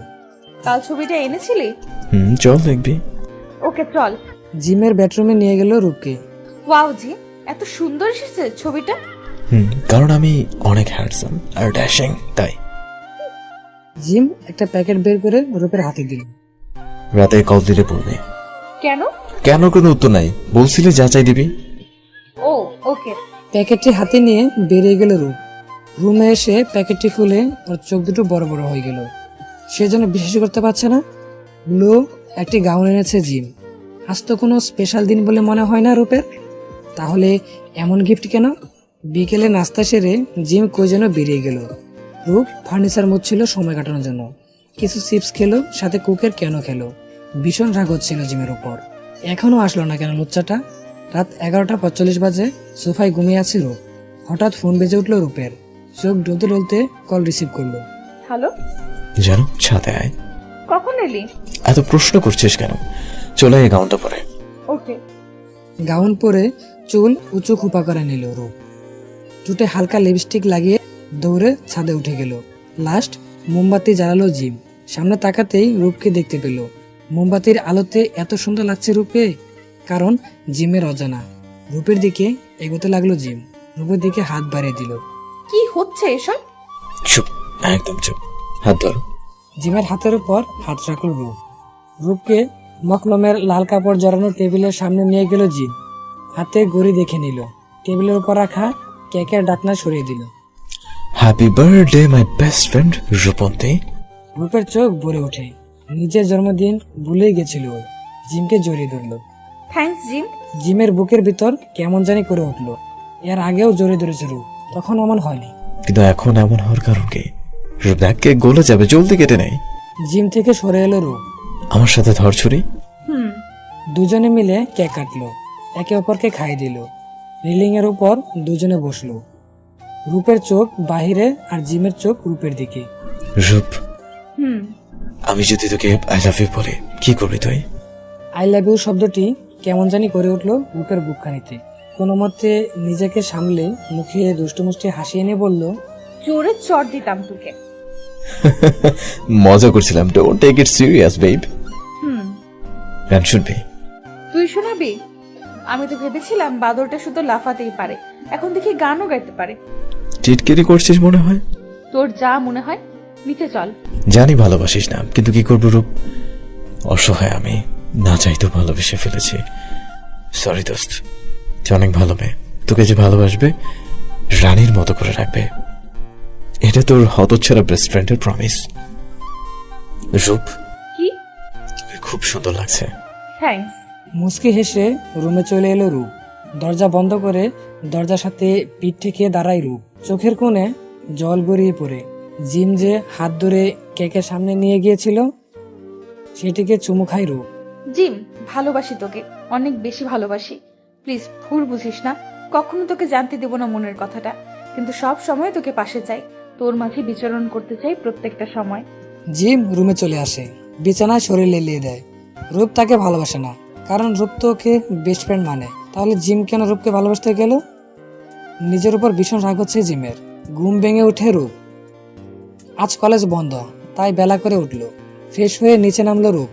কাল ছবিটা এনেছিলি? চল দেখবি। ওকে চল। জিমের বেডরুমে নিয়ে গেল রূপকে। ওয়াও জিম, এত সুন্দর এসেছে ছবিটা। কারণ আমি অনেক হ্যান্ডসাম আর ড্যাশিং, তাই। জিম একটা প্যাকেট বের করে রূপের হাতে দিল। রাতে কল দিলে বলবি। কেন? কেন কোনো উত্তর নাই, বলছিলে যাচাই দিবি। ও ওকে। প্যাকেটটি হাতে নিয়ে বেরিয়ে গেল রূপ। রুমে এসে প্যাকেটটি খুলে ওর চোখ দুটো বড় বড় হয়ে গেল। সে যেন বিশ্বাস করতে পারছে না। ব্লু একটি গাউন এনেছে জিম। আজ তো কোনো স্পেশাল দিন বলে মনে হয় না রূপের। তাহলে এমন গিফট কেন? বিকেলে নাস্তা সেরে জিম কই যেন বেরিয়ে গেল। রূপ ফার্নিচার মুছছিল সময় কাটানোর জন্য। কিছু চিপস খেলো, সাথে কুকের কেন খেলো। ভীষণ রাগ হচ্ছিল জিমের উপর। এখনো আসলো না কেন লুচ্চাটা? রাত 11:45 বাজে। সোফায় ঘুমিয়ে আছে রূপ। হঠাৎ ফোন বেজে উঠলো রূপের। চোখ ডলতে ডলতে কল রিসিভ করলো। হ্যালো, জানো, ছাদে আয়। কখন এলি? এত প্রশ্ন করছিস কেন? চলে এই গাউনটা পরে। ওকে। গাউন পরে চুল উঁচু খোপা করে নিল রূপ। ঠোঁটে হালকা লিপস্টিক লাগিয়ে দৌড়ে ছাদে উঠে গেল। লাস্ট মোমবাতি জ্বালালো জিম। সামনে তাকাতেই রূপকে দেখতে পেল। মোমবাতির আলোতে এত সুন্দর লাগছে রূপকে, কারণ জিমের অজানা। রূপের দিকে এগোতে লাগলো জিম। রূপের দিকে হাত বাড়িয়ে দিল। কি হচ্ছে এসব? চুপ, একদম চুপ। হাত ধরো। জিমের হাতের উপর হাত রাখল রূপ। রূপকে মকলমের লাল কাপড় জড়ানো টেবিলের সামনে নিয়ে গেল জিম। হাতে ঘড়ি দেখে নিল, টেবিলের উপর রাখা কেকের ডাকনা সরিয়ে দিল। Happy birthday my best friend Rupanti. রূপের চোখ ভরে ওঠে, নিজের জন্মদিন ভুলেই গেছিল ও। জিমকে জড়িয়ে ধরল। Thanks gym. জিমের বুকের ভিতর কেমন জানি করে উঠল। এর আগেও জড়িয়ে ধরেছে রূপ, তখন এমন হয়নি। কিন্তু এখন এমন হওয়ার কারণ কি? রূপ দেখ, কেক গলে যাবে, জলদি কেটে নেই। জিম থেকে সরে এলো রূপ। আমার সাথে ধর ছুরি। দুজনে মিলে কেক কাটলো, একে অপরকে খাইয়ে দিল। রিলিং এর উপর দুজনে বসলো। রূপের চোখ বাহিরে আর জিমের চোখ রূপের দিকে। রূপ, আমি যদি তোকে আই লাভ ইউ বলি, কি করবি তুই? আই লাভ ইউ শব্দটি কেমন জানি করে উঠলো রূপের বুকখানিতে। কোনো মতে নিজেকে সামলে মুখে দুষ্টুমুষ্টি হাসি এনে বলল, জোরে চড় দিতাম তোকে। মজা করছিলাম, don't take it serious babe. গান শুনবি? তুই শোনাবি? আমি তো ভেবেছিলাম বাদরটা শুধু লাফাতেই পারে, এখন দেখি গানও গাইতে পারে। টিটকিরি করছিস মনে হয়। তোর যা মনে হয়, নিচে চল। জানি ভালোবাসিস না, কিন্তু কি করবো রূপ, অসহায় আমি, না চাইতেও ভালোবেসে ফেলেছি। সরি দোস্ত, তুই অনেক ভালো মেয়ে, তোকে যে ভালোবাসবে রানীর মতো করে রাখবে, এটা তোর হতচ্ছাড়া বেস্ট ফ্রেন্ডের প্রমিস। রূপ, কি? তোকে খুব সুন্দর লাগছে। থ্যাঙ্কস। মুচকি হেসে রুমে চলে এলো রূপ। দরজা বন্ধ করে দরজার সাথে পিঠ থেকে দাঁড়ায় রূপ। চোখের কোণে জল গড়িয়ে পড়ে। জিম যে হাত ধরে কেকের সামনে নিয়ে গিয়েছিল সেটিকে চুমু খায় রূপ। জিম, ভালোবাসি তোকে, অনেক বেশি ভালোবাসি। প্লিজ ভুল বুঝিস না, কখনো তোকে জানতে দেব না মনের কথাটা, কিন্তু সব সময় তোকে পাশে চাই, তোর মাঝে বিচরণ করতে চাই প্রত্যেকটা সময়। জিম রুমে চলে আসে, বিছানায় শরীর লেলিয়ে দেয়। রূপ তাকে ভালোবাসে না, কারণ রূপ তো ওকে বেস্ট ফ্রেন্ড মানে। তাহলে জিম কেন রূপকে ভালোবাসতে গেল? নিজের উপর ভীষণ রাগ হচ্ছে জিমের। ঘুম ভেঙে উঠে রূপ। আজ কলেজ বন্ধ, তাই বেলা করে উঠল। ফ্রেশ হয়ে নিচে নামলো রূপ।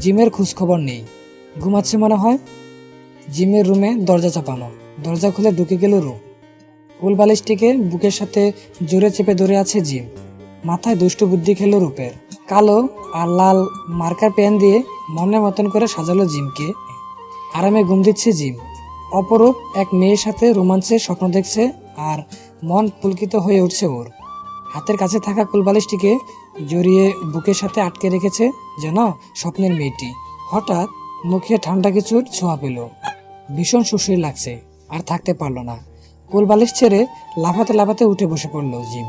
জিমের খোঁজ খবর নেই, ঘুমাচ্ছে মনে হয়। জিমের রুমে দরজা চাপানো, দরজা খুলে ঢুকে গেল রূপ। কুল বালিশটিকে বুকের সাথে জোরে চেপে ধরে আছে জিম। মাথায় দুষ্টু বুদ্ধি খেলো রূপের। কালো আর লাল মার্কার পেন দিয়ে মনের মতন করে সাজালো জিমকে। আরামে ঘুম দিচ্ছে জিম। অপরূপ এক মেয়ের সাথে রোমাঞ্চের স্বপ্ন দেখছে আর মন পুলকিত হয়ে উঠছে ওর। হাতের কাছে থাকা কুলবালিশটিকে জড়িয়ে বুকের সাথে আটকে রেখেছে যেন স্বপ্নের মেয়েটি। হঠাৎ মুখে ঠান্ডা কিছুর ছোঁয়া পেল। ভীষণ সুশ্রী লাগছে, আর থাকতে পারলো না। কুলবালিশ ছেড়ে লাফাতে লাফাতে উঠে বসে পড়ল জিম।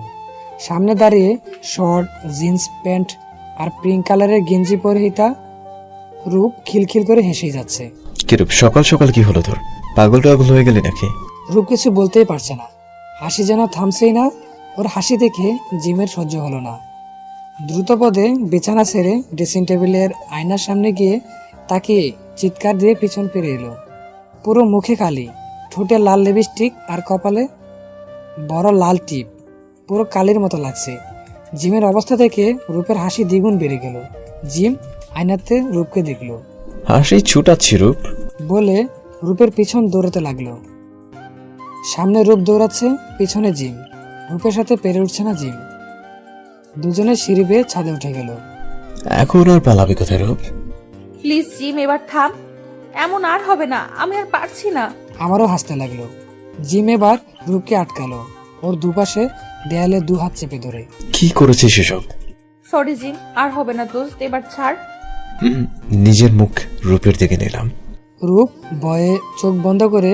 সামনে দাঁড়িয়ে শর্ট জিন্স প্যান্ট আর পিঙ্ক কালারের গেঞ্জি পরিহিতা রূপ খিলখিল করে হেসেই যাচ্ছে। কি রূপ, সকাল সকাল কি হলো তোর? পাগল টাগল হয়ে গেলি নাকি? রূপ কিছু বলতেই পারছে না, হাসি যেন থামছেই না। ওর হাসি দেখে জিমের সহ্য হলো না। দ্রুতপদে বিছানা ছেড়ে ড্রেসিং টেবিলের আয়নার সামনে গিয়ে তাকে চিৎকার দিয়ে পিছন ফিরে এলো। পুরো মুখে কালি, ঠোঁটে লাল লিপস্টিক আর কপালে বড় লাল টিপ, পুরো কালির মতো লাগছে। জিমের অবস্থা দেখে রূপের হাসি দ্বিগুণ বেড়ে গেল। জিম আয়নাতে রূপকে দেখলো। হাসি ছুটাচ্ছি রূপ। বলে রূপের পিছন দৌড়াতে লাগলো। সামনে রূপ দৌড়াচ্ছে, পিছনে জিম। রূপের সাথে পেরে উঠছে না জিম। দুজনে সিঁড়ি বেয়ে ছাদে উঠে গেল। এখন আর পালাবি কোথায় রূপ? প্লিজ জিম, এবার থাম, এমন আর হবে না, আমি আর পারছি না। আমারও হাসতে লাগলো। জিম এবার রূপকে আটকালো, ওর দুপাশে দেয়ালে দু হাত চেপে ধরে। কি করেছিস এসব? সরি জিম, আর হবে না দোস্ত, এবার ছাড়। নিজের মুখ রূপের দিকে নিলাম। রূপ ভয়ে চোখ বন্ধ করে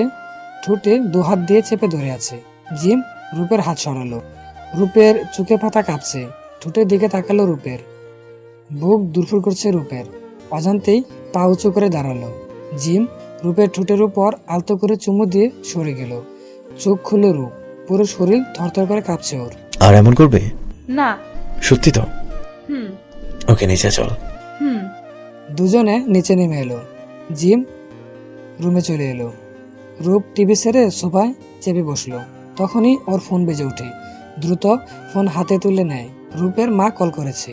ঠোঁটে দু হাত দিয়ে চেপে ধরে আছে। জিম রূপের হাত সরালো। রূপের চোখে পাতা কাঁপছে, ঠোঁটের দিকে তাকালো রূপের। বুক দুরফুর করছে রূপের। অজান্তেই পা উঁচু করে দাঁড়ালো। জিম রূপের ঠোঁটের উপর আলতো করে চুমু দিয়ে সরে গেল। চোখ খুলল রূপ, পুরো শরীর থরথর করে কাঁপছে ওর। আর এমন করবে না। সত্যি তো? হুম ওকে নিচে চল। হুম। দুজনে নিচে নেমে এলো। জিম রুমে চলে এলো। রূপ টিভি ছেড়ে সোফায় চেপে বসলো। তখনই ওর ফোন বেজে ওঠে। দ্রুত ফোন হাতে তুলে নেয়। রূপের মা কল করেছে।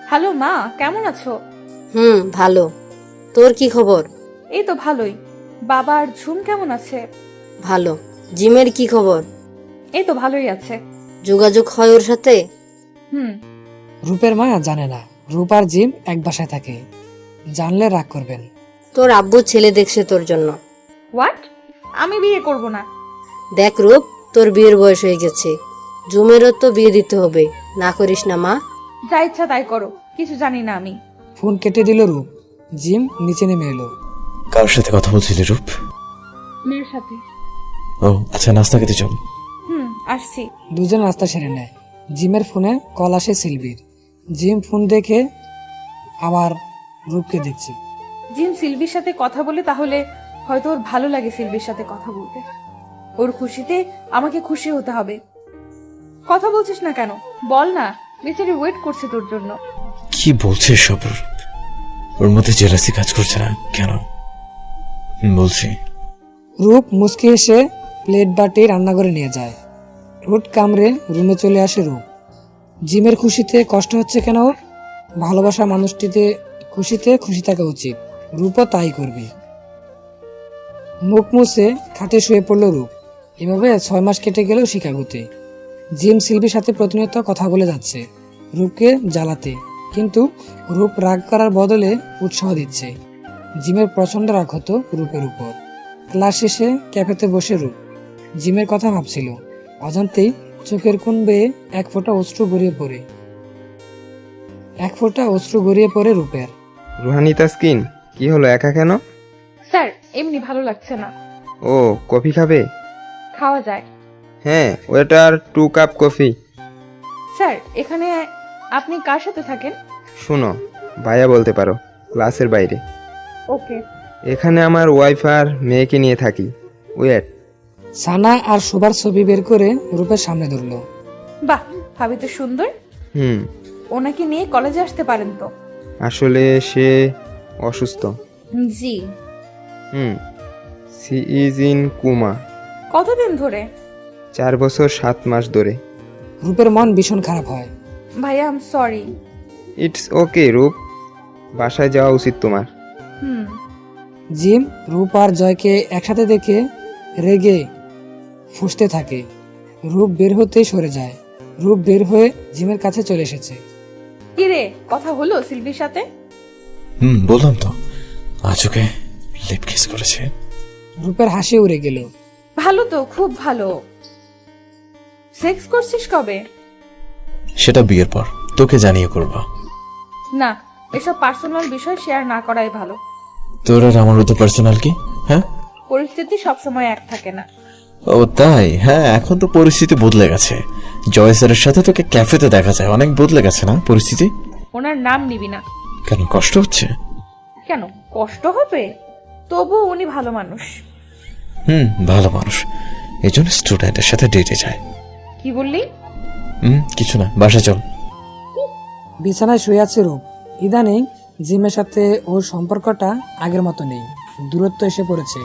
হ্যালো মা, কেমন আছো? ভালো। তোর কি খবর? এই তো ভালোই। বাবা আর ঝুম কেমন আছে? ভালো। জিমের কি খবর? এই তো ভালোই আছে। যোগাযোগ হয় ওর সাথে? হুম। রূপের মা জানে না রূপ আর জিম এক বাসায় থাকে, জানলে রাগ করবেন। তোর আব্বু ছেলে দেখছে তোর জন্য। হোয়াট? আমি বিয়ে করব না। দেখ রূপ, তোর বিয়ের বয়স হয়ে গেছে, জুমেরও তো বিয়ে দিতে হবে, না করিস না মা? যা ইচ্ছা তাই করো, কিছু জানি না আমি। ফোন কেটে দিল রূপ। জিম নিচে নেমে এলো। কার সাথে কথা বলছিলি রূপ? মেয়ের সাথে। ও আচ্ছা, নাস্তা খেতে চল। আসছি। দুজন নাস্তা সেরে নেয়। জিমের ফোনে কল আসে সিলভির। জিম ফোন দেখে আবার রূপকে দেখছে। জিম সিলভির সাথে কথা বলে, তাহলে হয়তো ওর ভালো লাগে সিলভির সাথে কথা বলতে। ওর খুশিতে আমাকে খুশি হতে হবে। কথা বলছিস না কেন? বল না, বেচারি ওয়েট করছে তোর জন্য। কি বলছিস সব রূপ? ওর মধ্যে জেলাসি কাজ করছে না কেন? বলছি। রূপ মুচকি এসে প্লেট বাটি রান্নাঘরে নিয়ে যায়। ঠোঁট কামড়ে রুমে চলে আসে রূপ। জিমের খুশিতে কষ্ট হচ্ছে কেন ওর? ভালোবাসা মানুষটিতে খুশিতে খুশি থাকা উচিত, রূপও তাই করবে। মুখ মুছে খাটে শুয়ে পড়ল রূপ। এভাবে 6 মাস কেটে গেল শিকাগোতে। জিম সিলভির সাথে প্রতিনিয়ত কথা বলে যাচ্ছে রূপকে জ্বালাতে, কিন্তু রূপ রাগ করার বদলে উৎসাহ দিচ্ছে। জিমের প্রচন্ড রাগ হতো রূপের উপর। ক্লাস শেষে ক্যাফেতে বসে রূপ জিমের কথা ভাবছিল। অজান্তেই চোখের কোণ বেয়ে এক ফোঁটা অশ্রু গড়িয়ে পড়ে রূপের। রুহানি তাসকিন, কি হলো, একা কেন? স্যার, এমনি ভালো লাগছে না। ও, কফি খাবে? খাওয়া যায়। হ্যাঁ, ওয়েটার 2 কাপ কফি। স্যার, এখানে আপনি কার সাথে থাকেন? শোনো, ভাইয়া বলতে পারো, ক্লাসের বাইরে। ওকে। এখানে আমার ওয়াইফ আর মেয়েকে নিয়ে থাকি। ওয়েট। সানা আর শোভার ছবি বের করে রূপের সামনে ধরল। বাহ, ভাবি তো সুন্দর। হুম, ওনাকে নিয়ে কলেজে আসতে পারেন তো। আসলে সে অসুস্থ। জি। সি ইজ ইন কুমা। কতদিন ধরে? 4 বছর 7 মাস ধরে। রূপের মন ভীষণ খারাপ হয়। ভাইয়া, I am sorry. It's okay রূপ, বাসায় যাওয়া উচিত তোমার। জিম রূপ আর জয়কে একসাথে দেখে রেগে ফুঁসতে থাকে। রূপ বের হতেই সরে যায়। রূপ বের হয়ে জিমের কাছে চলে এসেছে। কি রে, কথা হলো সিলভির সাথে? বললাম তো, আজ ওকে লিপ কিস করেছে। রূপের হাসি উড়ে গেল। ভালো তো, খুব ভালো। সেক্স করছিস কবে? সেটা বিয়ের পর তোকে জানিয়ে করবা। না, এসব পার্সোনাল বিষয় শেয়ার না করাই ভালো। তোর আর আমার মধ্যে পার্সোনাল কি? হ্যাঁ, পরিস্থিতি সবসময় এক থাকে না। ও তাই? হ্যাঁ, এখন তো পরিস্থিতি বদলে গেছে। জয় স্যারের সাথে তোকে ক্যাফেতে দেখা যায়, অনেক বদলে গেছে না পরিস্থিতি? ওনার নাম নিবি না। কেন, কষ্ট হচ্ছে? কেন কষ্ট হবে? তবু উনি ভালো মানুষ। ভালো মানুষ, এই জন্য স্টুডেন্টের সাথে ডেটে যায়। কি বললি? কিছু না, বাসা চল। বিছানায় শুয়ে আছে রূপ। ইদানিং জিমের সাথে ওর সম্পর্কটা আগের মতো নেই, দূরত্ব এসে পড়েছে।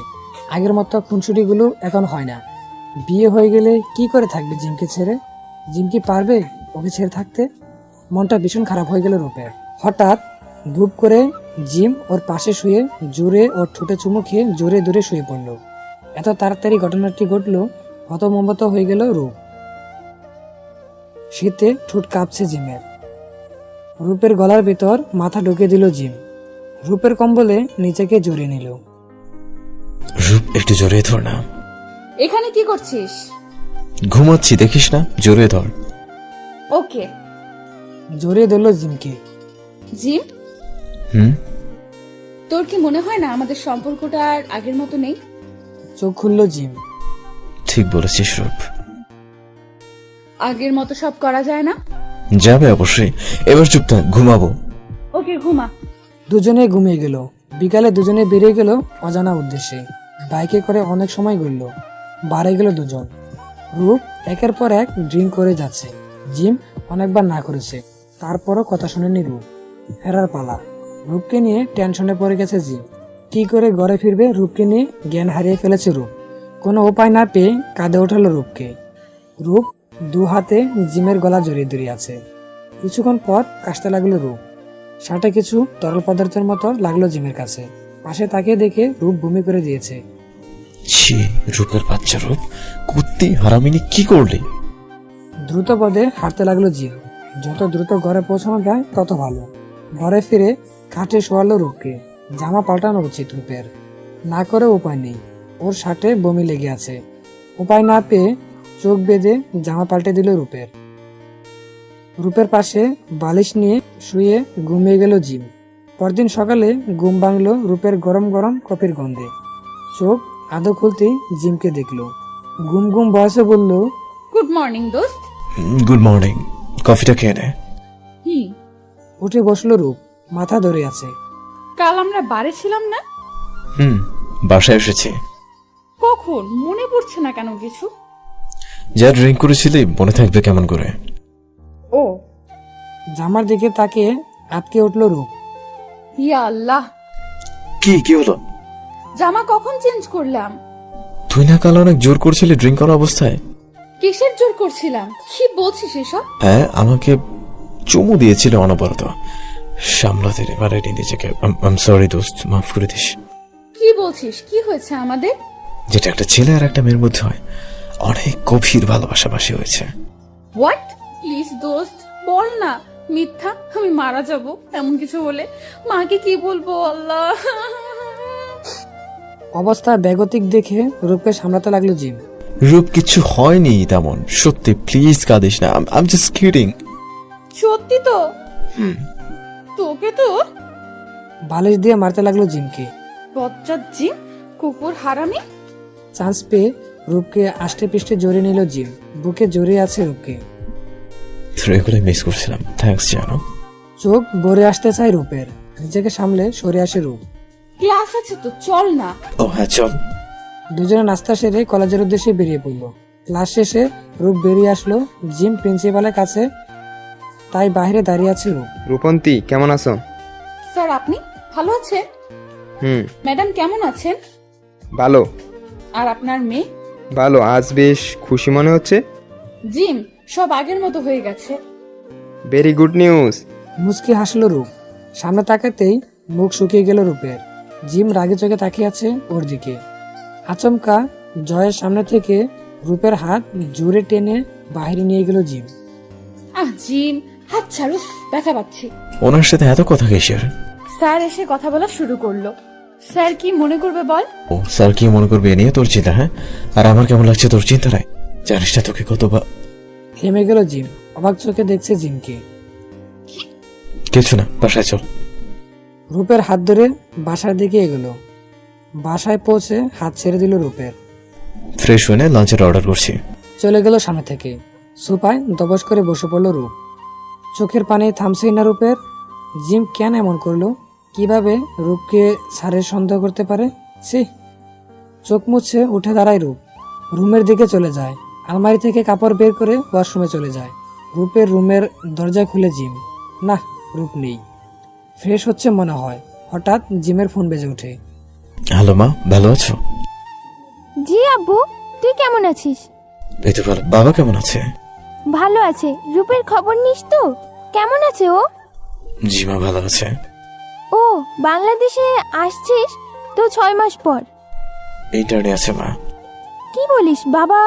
আগের মতো খুনসুটিগুলো এখন হয় না। বিয়ে হয়ে গেলে কি করে থাকবে জিমকে ছেড়ে? জিম কি পারবে ওকে ছেড়ে থাকতে? মনটা ভীষণ খারাপ হয়ে গেল রূপের। হঠাৎ ধূপ করে জিম ওর পাশে শুয়ে জোরে ওর ঠোঁটে চুমু খেয়ে জোরে দূরে শুয়ে পড়ল। এত তাড়াতাড়ি ঘটনাটি ঘটলো, হতমম্বত হয়ে গেল রূপ। শীতে ঠোঁট কাঁপছে জিমের। রূপের গলার ভেতর মাথা ঢুকে দিল জিম। রূপের কম্বলে নিজেকে জড়িয়ে নিল। রূপ, একটু জড়িয়ে ধর না। এখানে কি করছিস? ঘুমাচ্ছি, দেখিস না? জড়িয়ে ধর। ওকে। জড়িয়ে ধরল জিমকে। জিম, হুম, তোর কি মনে হয় না আমাদের সম্পর্কটা আর আগের মতো নেই? চোখ খুলল জিম। ঠিক বলেছিস রূপ। আগের মতো সব করা যায় না? যাবে অবশ্যই। এবার চুপ থাক, ঘুমাবো। ওকে, ঘুমা। দুজনে ঘুমিয়ে গেল। বিকালে দুজনে বেরিয়ে গেল অজানা উদ্দেশ্যে। বাইকে করে অনেক সময় ঘুরল। বারে গেল দুজন। রূপ একের পর এক ড্রিঙ্ক করে যাচ্ছে। জিম অনেকবার না করেছে, তারপরও কথা শুনেনি রূপ। ফেরার পালা। রূপকে নিয়ে টেনশনে পড়ে গেছে জিম। কি করে ঘরে ফিরবে রূপকে নিয়ে জ্ঞান হারিয়ে ফেলেছে রূপ। কোনো উপায় না পেয়ে কাঁধে ওঠালো রূপকে। রূপ 2 হাতে জিমের গলা জড়িয়ে ধরে আছে। কিছুক্ষণ পর কাশতে লাগলো রূপ। শার্টে কিছু তরল পদার্থের মতো লাগলো জিমের কাছে। পাশে তাকিয়ে দেখে রূপ বমি করে দিয়েছে। ছি, রূপের বাচ্চা রূপ, কুত্তি হারামিনী কি করলি? দ্রুত পদে হাঁটতে লাগলো জিম। যত দ্রুত ঘরে পৌঁছানো যায় তত ভালো। ঘরে ফিরে খাটে শোয়ালো রূপকে। জামা পাল্টানো উচিত রূপের, না করে উপায় নেই। ওর শার্টে বমি লেগে আছে। উপায় না পেয়ে চোখ বেঁধে জামা পাল্টে দিল রূপের। রূপের পাশে বালিশ নিয়ে শুয়ে ঘুমিয়ে গেল জিম। পরদিন সকালে ঘুম ভাঙল রূপের গরম গরম কফির গন্ধে। চোখ আদৌ খুলতেই জিমকে দেখলো। ঘুম ঘুম বয়সে বলল, গুড মর্নিং দোস্ত। গুড মর্নিং, কফিটা খেয়ে নে। উঠে বসলো রূপ, মাথা ধরে আছে। কাল আমরা বাড়ি ছিলাম না? বাসায় এসেছি। কখন? মনে পড়ছে না কেন কিছু? যা ড্রিঙ্ক করেছিলি মনে থাকবে কেমন করে? ও, জামার দিকে তাকিয়ে আটকে উঠলো রূপ। ইয়া আল্লাহ, কি হলো? জামা কখন চেঞ্জ করলাম? তুই না কাল অনেক জোর করছিলি ড্রিঙ্ক করা অবস্থায়? কিসের জোর করছিলাম? কি বলছিস এসব? হ্যাঁ, আমাকে চুমু দিয়েছিল অনবরত। সামলাতে পারেনি নিজেকে। আম সরি দোস্ত, মাফ করে দিস। কি বলছিস? কি হয়েছে আমাদের? যেটা একটা ছেলে আর একটা মেয়ের মধ্যে হয়, অনেক গভীর ভালোবাসাবাসি হয়েছে। হোয়াট? প্লিজ দোস্ত বল না। মিথ্যা, আমি মারা যাব এমন কিছু বলে। মাকে কি বলবো আল্লাহ। অবস্থা বেগতিক দেখে রূপকে সামলাতে লাগলো জিম। রূপ, কিছু হয়নি তেমন, সত্যি, প্লিজ কাঁদিস না। I just kidding. সত্যি তো? তোকে তো বালিশ দিয়ে মারতে লাগলো জিমকে। বজ্জাত জিম, কুকুর হারামি। চান্স পেয়ে রূপকে আষ্টে পৃষ্ঠে জড়িয়ে নিল জিম। বুকে জড়িয়ে আছে রূপকে। এগুলো মিস করছিলাম, থ্যাঙ্কস জানো। চোখ ভরে আসতে চায় রূপের। নিজেকে সামলে সরে আসে রূপ। ক্লাস আছে তো, চল না। ও হ্যাঁ, চল। দুজনে নাস্তা সেরে কলেজের উদ্দেশ্যে বেরিয়ে পড়লো। ক্লাস শেষে রূপ বেরিয়ে আসলো জিম প্রিন্সিপালের কাছে। তাই বাইরে দাঁড়িয়ে আছে রূপ। রূপন্তী, কেমন আছো? স্যার আপনি ভালো আছেন? ম্যাডাম কেমন আছেন? ভালো। আর আপনার মেয়ে? ভালো। আজ বেশ খুশি মনে হচ্ছে। জিম, সব আগের মতো হয়ে গেছে। Very good news. মুচকি হাসলো রূপ। সামনে তাকাতেই মুখ শুকিয়ে গেল রূপের। জিম রাগে চোখে তাকিয়ে আছে ওর দিকে। আচমকা জয়ের সামনে থেকে রূপের হাত জোরে টেনে বাইরে নিয়ে গেল জিম। জিম, হাত ছাড়ো, ব্যথা পাচ্ছি। ওনার সাথে এত কথা কিসের? স্যার এসে কথা বলা শুরু করলো। স্যার কি মনে করবে বল? ও স্যার কি মনে করবে এ নিয়ে তোর চিন্তা? হ্যাঁ, আর আমার কেমন লাগছে তোর চিন্তা নাই? জানিস না তোকে কতবার। থেমে গেল জিম, অবাক চোখে দেখছে জিমকে। কিছু না, বাসায় চল। রূপের হাত ধরে বাসার দিকে এগোলো। বাসায় পৌঁছে হাত ছেড়ে দিল রূপের। ফ্রেশ হয়ে লাঞ্চের অর্ডার করছি। চলে গেল সামনে থেকে। সোফায় দবস করে বসে পড়ল রূপ। চোখের পানি থামছেই না রূপের। জিম কেন এমন করলো? কিভাবে রূপকে স্যারের সন্দেহ করতে পারে? সে চোখ মুছে উঠে দাঁড়ায় রূপ। রুমের দিকে চলে যায়। আলমারি থেকে কাপড় বের করে ওয়াশরুমে চলে যায়। রূপের রুমের দরজা খুলে জিম। না, রূপ নেই। ফ্রেশ হচ্ছে মনে হয়। হঠাৎ জিমের ফোন বেজে ওঠে। হ্যালো মা, ভালো আছো? জি আব্বু, তুই কেমন আছিস? এই তো ভালো। বাবা কেমন আছে? ভালো আছে। রূপের খবর নিস তো? কেমন আছে ও? জি মা, ভালো আছে। ও, বাংলাদেশে আসছিস তো 6 মাস পর? ইন্টার্নে আছে মা। কি বলিস বাবা?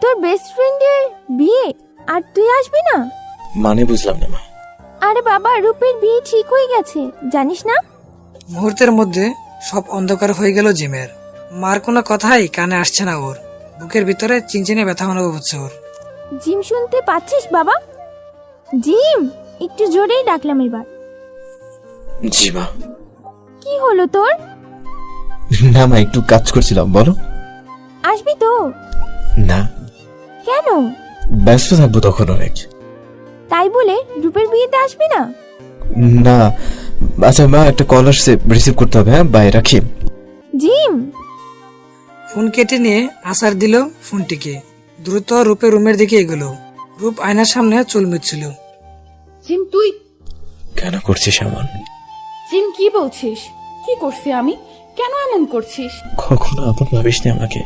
তোর বেস্ট ফ্রেন্ডের বিয়ে আর তুই আসবি না? মানে বুঝলাম না মা। আরে বাবা, রূপের বিয়ে ঠিক হয়ে গেছে, জানিস না? মুহূর্তের মধ্যে সব অন্ধকার হয়ে গেল জিমের। মার কোনো কথাই কানে আসছে না ওর। বুকের ভিতরে চিনচিনে ব্যথা অনুভব হচ্ছে ওর। জিম, শুনতে পাচ্ছিস বাবা? জিম, একটু জোরেই ডাকলাম এবার। জি মা। কি হলো তোর? না মা, একটু কাজ করছিলাম। বলো। আসবি তো? না। কেন? ব্যস্ত থাকবো তখন অনেক। তাই বলে রূপের বিয়েতে আসবি না? না। আচ্ছা মা, একটা কল আসছে, রিসিভ করতে হবে। হ্যাঁ, বাই, রাখি। জিম। ফোন কেটে নিয়ে আসার দিল ফোনটিকে। দ্রুত রূপের রুমের দিকে এগোলো। রূপ আয়নার সামনে চুল মুছছিল। জিম তুই কেন করছিস এমন? জিম কি বলছিস? কি করছি আমি? কেন এমন করছিস? কখনো আপন ভাবিস নি আমাকে?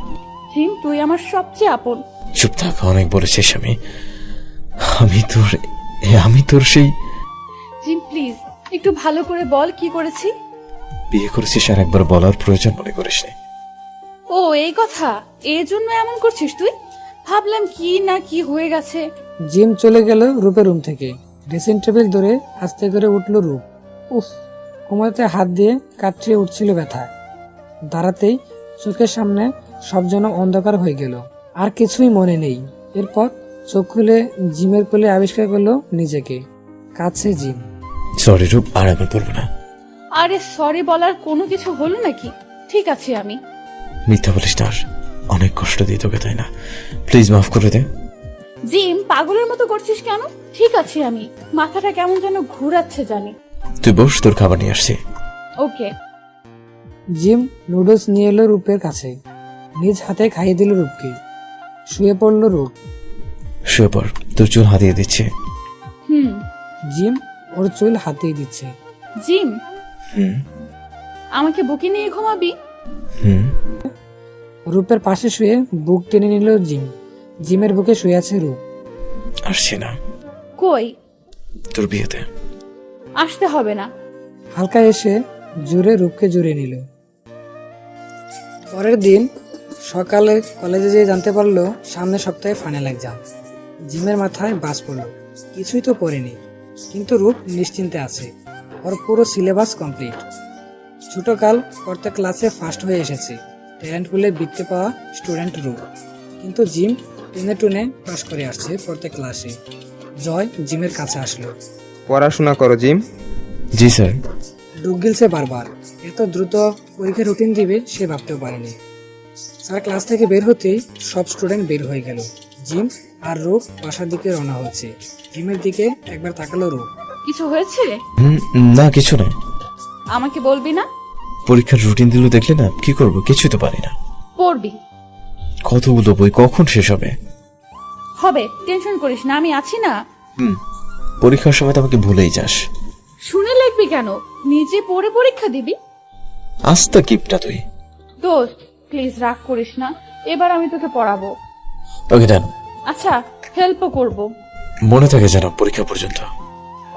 জিম, তুই আমার সবচেয়ে আপন। চুপ থাক, অনেক বলেছিস। আমি তোর সেই জিম প্লিজ একটু ভালো করে বল কি করেছি। বিয়ে করেছিস আর একবার বলার প্রয়োজন মনে করিস নি? ও ও এই কথা, এই জন্য এমন করছিস তুই? ভাবলাম কি না কি হয়ে গেছে। জিম চলে গেল রূপের রুম থেকে। ড্রেসিং টেবিল ধরে আস্তে করে উঠল রূপ। উফ, কোমরেতে হাত দিয়ে কাটছে উঠছিল ব্যথা। দাঁড়াতেই চোখের সামনে সব যেন অন্ধকার হয়ে গেল, আর কিছুই মনে নেই। এরপর চোখ খুলে জিমের কোলে আবিষ্কার করলো নিজেকে। কাছে জিম। সরি রূপ, আর একবার বলবো না। আরে সরি বলার কোনো কিছু হলো নাকি? ঠিক আছে আমি। মিথ্যা বলিস না আর। অনেক কষ্ট দিই তোকে, তাই না? প্লিজ মাফ করে দে। জিম, পাগলের মতো করছিস কেন? ঠিক আছে আমি। মাথাটা কেমন যেন ঘুরাচ্ছে জানি। তুই বস, তোর খাবার নিয়ে আসছি। ওকে। জিম নুডলস নিয়ে এলো রূপের কাছে, নিজ হাতে খাইয়ে দিল রূপকে। শুয়ে পড়ল রূপ। শুয়ে পড়, তোর চুল হাতিয়ে দিচ্ছে। হুম। জিম ওর চুল হাতিয়ে দিচ্ছে। জিম, হুম আমাকে বুকে নিয়ে ঘুমাবি? হুম। রূপের পাশে শুয়ে বুক টেনে নিল জিম। জিমের বুকে শুয়ে আছে রূপ। আসছি না কই? তোর বিয়েতে। আসতে হবে না। হালকা এসে জোরে রূপকে জড়িয়ে নিল। পরের দিন সকালে কলেজে যেয়ে জানতে পারলো সামনের সপ্তাহে ফাইনাল এক্সাম। জিমের মাথায় বাজ পড়ল, কিছুই তো পড়েনি, কিন্তু রূপ নিশ্চিন্তে আছে। ওর পুরো সিলেবাস কমপ্লিট। ছোটকাল প্রত্যেক ক্লাসে ফার্স্ট হয়ে এসেছে। ট্যালেন্ট পুলে বৃত্তি পাওয়া স্টুডেন্ট রূপ। কিন্তু জিম টেনে টুনে পাস করে আসছে প্রত্যেক ক্লাসে। জয় জিমের কাছে আসলো। পড়াশোনা করো জিম। জি স্যার। ডুব গিলছে বারবার। এত দ্রুত পরীক্ষার রুটিন দিবে সে ভাবতেও পারেনি। স্যার ক্লাস থেকে বের হতেই সব স্টুডেন্ট বের হয়ে গেল। জিম আর রূপ বাসার দিকে রওনা হচ্ছে। জিমের দিকে একবার তাকালো রূপ। কিছু হয়েছে? না কিছু না। আমাকে বলবি না? পরীক্ষার রুটিন দিল দেখলে না, কি করব, কিছুই তো পারি না। পড়বি। কতগুলো বই, কখন শেষ হবে? হবে, টেনশন করিস না, আমি আছি না। পরীক্ষার সময় তো আমাকে ভুলেই যাস। শুনে লিখবি কেন? নিজে পড়ে পরীক্ষা দিবি। আস্তা কিপটা তুই। দোস্ত প্লিজ রাগ করিস না, এবার আমি তোকে পড়াবো। ওকে ডান। আচ্ছা, হেল্পও করব। মনে থাকে যেন পরীক্ষা পর্যন্ত।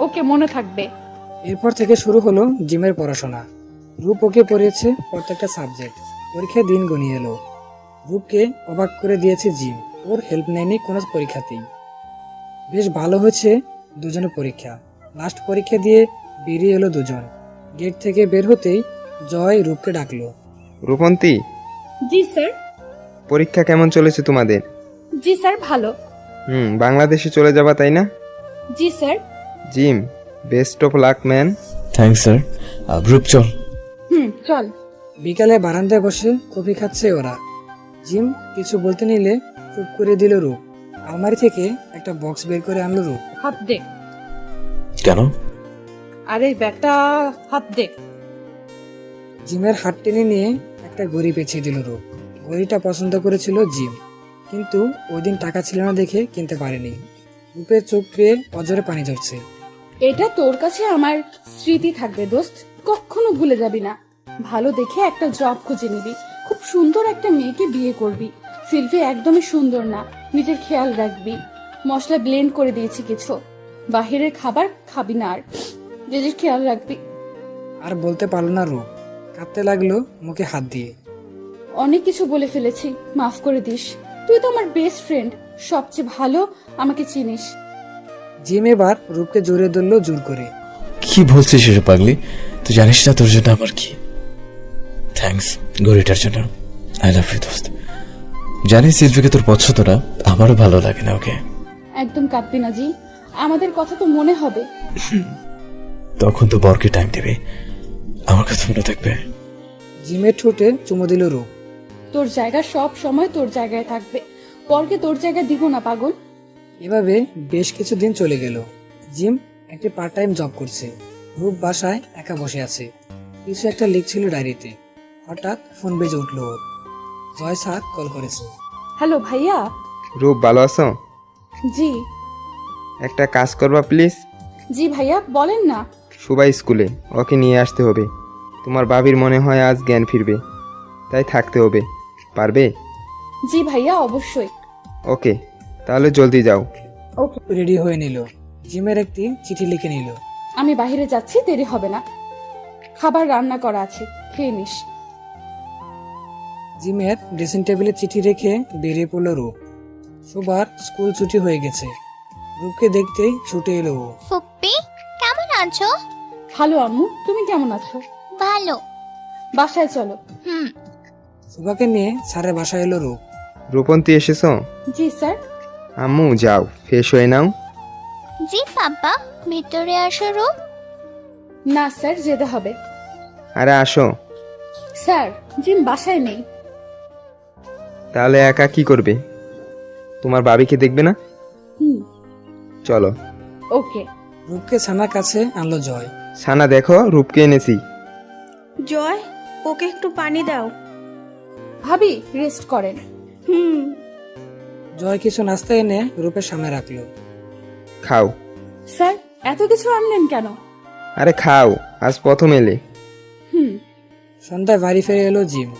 ওকে, মনে থাকবে। এরপর থেকে শুরু হলো জিমের পড়াশোনা। রূপ ওকে পড়িয়েছে প্রত্যেকটা সাবজেক্ট। পরীক্ষার দিন গনিয়ে এলো। রূপকে অবাক করে দিয়েছে জিম। ওর হেল্প নেয়নি কোনো পরীক্ষাতেই। বেশ ভালো হয়েছে দুজনের পরীক্ষা। লাস্ট পরীক্ষা দিয়ে বেরিয়ে এলো দুজন। গেট থেকে বের হতেই জয় রূপকে ডাকলো। রূপন্তী, জি স্যার। পরীক্ষা কেমন চলেছে তোমাদের? জি স্যার, ভালো। বাংলাদেশে চলে যাবা তাই না? জি sir. Jim, best of luck man. Thanks sir. Group চল। চল। বিকালে বারান্দায় বসে কফি খাচ্ছে ওরা। জিম কিছু বলতে নিলে চুপ করে দিল রূপ। আলমারি থেকে একটা বক্স বের করে আনলো রূপ। হাত দে। কেন? আরে ব্যাগটা হাত দে। জিমের হাত টেনে নিয়ে একটা ঘড়ি পেঁচিয়ে দিল রূপ। ঘড়িটা পছন্দ করেছিল জিম, কিন্তু ওই দিন টাকা ছিল না দেখে কিনতে পারেনি। রূপের চোখ পেয়ে অজরে পানি ঝরছে। এটা তোর কাছে আমার স্মৃতি থাকবে দোস্ত, কখনো ভুলে যাবি না। ভালো দেখে একটা জব খুঁজে নিবি, খুব সুন্দর একটা মেয়েকে বিয়ে করবি। সিলভি একদমই সুন্দর না, নিজের খেয়াল রাখবি। মশলা ব্লেন্ড করে দিয়েছি কিছু, বাহিরের খাবার খাবি না, আর নিজের খেয়াল রাখবি। আর বলতে পারলো না রূপ, কাঁদতে লাগলো মুখে হাত দিয়ে। অনেক কিছু বলে ফেলেছি, মাফ করে দিস। তুই তো আমার বেস্ট ফ্রেন্ড, সবচেয়ে ভালো আমাকে চিনিস। জিম এবার রূপকে জড়িয়ে ধরলো জোর করে। কি বলছিস এসব পাগলি? তুই জানিস না তোর জন্য আমার কি। থ্যাঙ্কস ঘড়িটার জন্য। আই লাভ ইউ দোস্ত। জানিস সিলভিকে তোর পছন্দ না, আমারও ভালো লাগে না ওকে। একদম কাঁদবি না জি, আমাদের কথা তো মনে হবে। তখন তো বরকে টাইম দেবে, আমার কথা মনে থাকবে। জিমের ঠোঁটে চুমো দিল রূপ। তোর জায়গা সব সময় তোর জায়গায় থাকবে, পরকে তোর জায়গায় দিব না পাগল। এভাবে বেশ কিছুদিন চলে গেল। জিম একটি পার্ট টাইম জব করছে। রূপ বাসায় একা বসে আছে, কিছু একটা লিখছিল ডায়েরিতে। হঠাৎ ফোন বেজে উঠল ওর। জয় স্যার কল করেছে। হ্যালো ভাইয়া। রূপ, ভালো আছো? জি। একটা কাজ করবা প্লিজ? জি ভাইয়া, বলেন না। সুবাই স্কুলে, ওকে নিয়ে আসতে হবে। তোমার ভাবির মনে হয় আজ জ্ঞান ফিরবে, তাই থাকতে হবে। পারবে? জি ভাইয়া, অবশ্যই। ওকে, তাহলে জলদি যাও। ওকে। রেডি হয়ে নিল। জিমের একটি চিঠি লিখে নিল। আমি বাইরে যাচ্ছি, দেরি হবে না। খাবার রান্না করা আছে, খেয়ে নিস। জিমের ড্রেসিং টেবিলে চিঠি রেখে বেরিয়ে পড়ল রূপ। সুবার স্কুল ছুটি হয়ে গেছে। রূপকে দেখতেই ছুটে এলো ও। ফুপ্পি কেমন আছো? ভালো আম্মু, তুমি কেমন আছো? ভালো। বাসায় চলো। হুম। সুবাকে নিয়ে স্যারের বাসায় এলো রূপ। রূপন্তী এসেছ? জি স্যার। আম্মু যাও, ফ্রেশ হয়ে নাও। জি পাপা, ভিতরে আসো রূপ। না স্যার, যেতে হবে। আরে আসো। স্যার, জিম বাসায় নেই। তাহলে একা কি করবে? তোমার বাবিকে দেখবে না? হুম। চলো। ওকে। রূপকে ছানার কাছে আনলো জয়। সানা দেখো, রূপকে এনেছি। জয়, ওকে একটু পানি দাও। ভাবি রেস্ট করেন। হুম। জয় কিছু নাস্তা এনে রূপের সামনে রাখলো। খাও। স্যার, এত কিছু আনলেন কেন? আরে খাও, আজ প্রথম এলে। হুম। সন্ধ্যায় বাড়ি ফিরে এলো জিম।